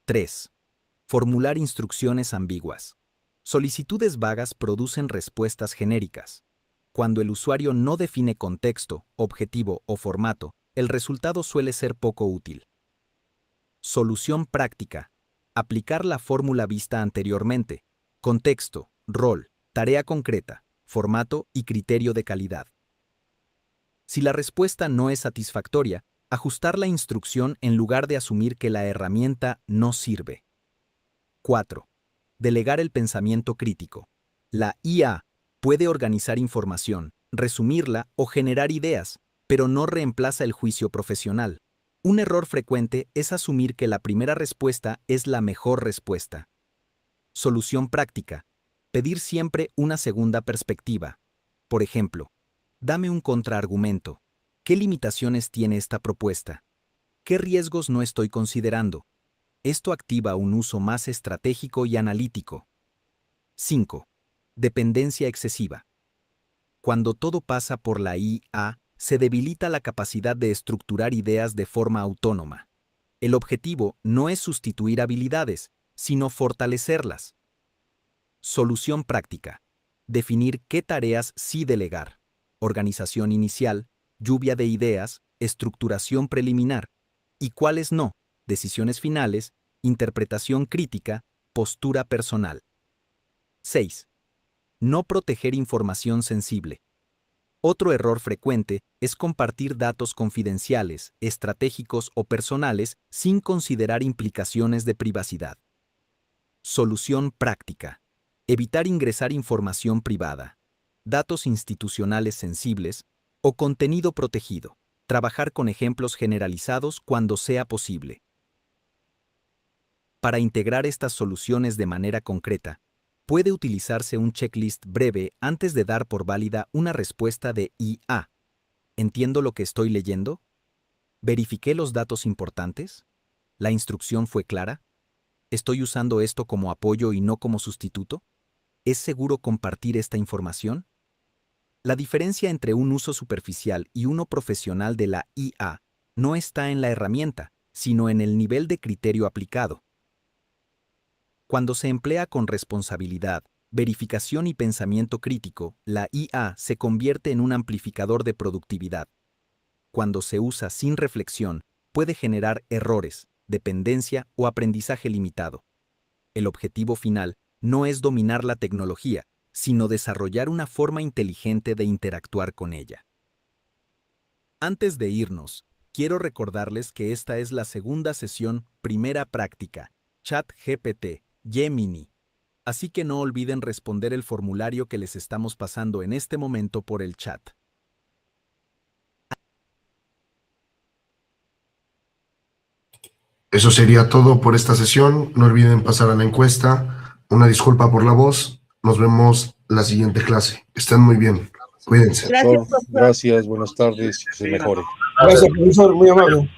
3. Formular instrucciones ambiguas. Solicitudes vagas producen respuestas genéricas. Cuando el usuario no define contexto, objetivo o formato, el resultado suele ser poco útil. Solución práctica. Aplicar la fórmula vista anteriormente. Contexto, rol, tarea concreta, formato y criterio de calidad. Si la respuesta no es satisfactoria, ajustar la instrucción en lugar de asumir que la herramienta no sirve. 4. Delegar el pensamiento crítico. La IA puede organizar información, resumirla o generar ideas, pero no reemplaza el juicio profesional. Un error frecuente es asumir que la primera respuesta es la mejor respuesta. Solución práctica. Pedir siempre una segunda perspectiva. Por ejemplo, dame un contraargumento. ¿Qué limitaciones tiene esta propuesta? ¿Qué riesgos no estoy considerando? Esto activa un uso más estratégico y analítico. 5. Dependencia excesiva. Cuando todo pasa por la IA, se debilita la capacidad de estructurar ideas de forma autónoma. El objetivo no es sustituir habilidades, sino fortalecerlas. Solución práctica. Definir qué tareas sí delegar. Organización inicial, lluvia de ideas, estructuración preliminar, y cuáles no, decisiones finales, interpretación crítica, postura personal. 6. No proteger información sensible. Otro error frecuente es compartir datos confidenciales, estratégicos o personales sin considerar implicaciones de privacidad. Solución práctica. Evitar ingresar información privada, datos institucionales sensibles o contenido protegido. Trabajar con ejemplos generalizados cuando sea posible. Para integrar estas soluciones de manera concreta, puede utilizarse un checklist breve antes de dar por válida una respuesta de IA. ¿Entiendo lo que estoy leyendo? ¿Verifiqué los datos importantes? ¿La instrucción fue clara? ¿Estoy usando esto como apoyo y no como sustituto? ¿Es seguro compartir esta información? La diferencia entre un uso superficial y uno profesional de la IA no está en la herramienta, sino en el nivel de criterio aplicado. Cuando se emplea con responsabilidad, verificación y pensamiento crítico, la IA se convierte en un amplificador de productividad. Cuando se usa sin reflexión, puede generar errores, dependencia o aprendizaje limitado. El objetivo final no es dominar la tecnología, sino desarrollar una forma inteligente de interactuar con ella. Antes de irnos, quiero recordarles que esta es la segunda sesión, primera práctica, ChatGPT, Gemini. Así que no olviden responder el formulario que les estamos pasando en este momento por el chat. Eso sería todo por esta sesión. No olviden pasar a la encuesta. Una disculpa por la voz. Nos vemos la siguiente clase. Estén muy bien. Cuídense. Gracias, buenas tardes, que se mejore. Gracias, profesor, muy amable.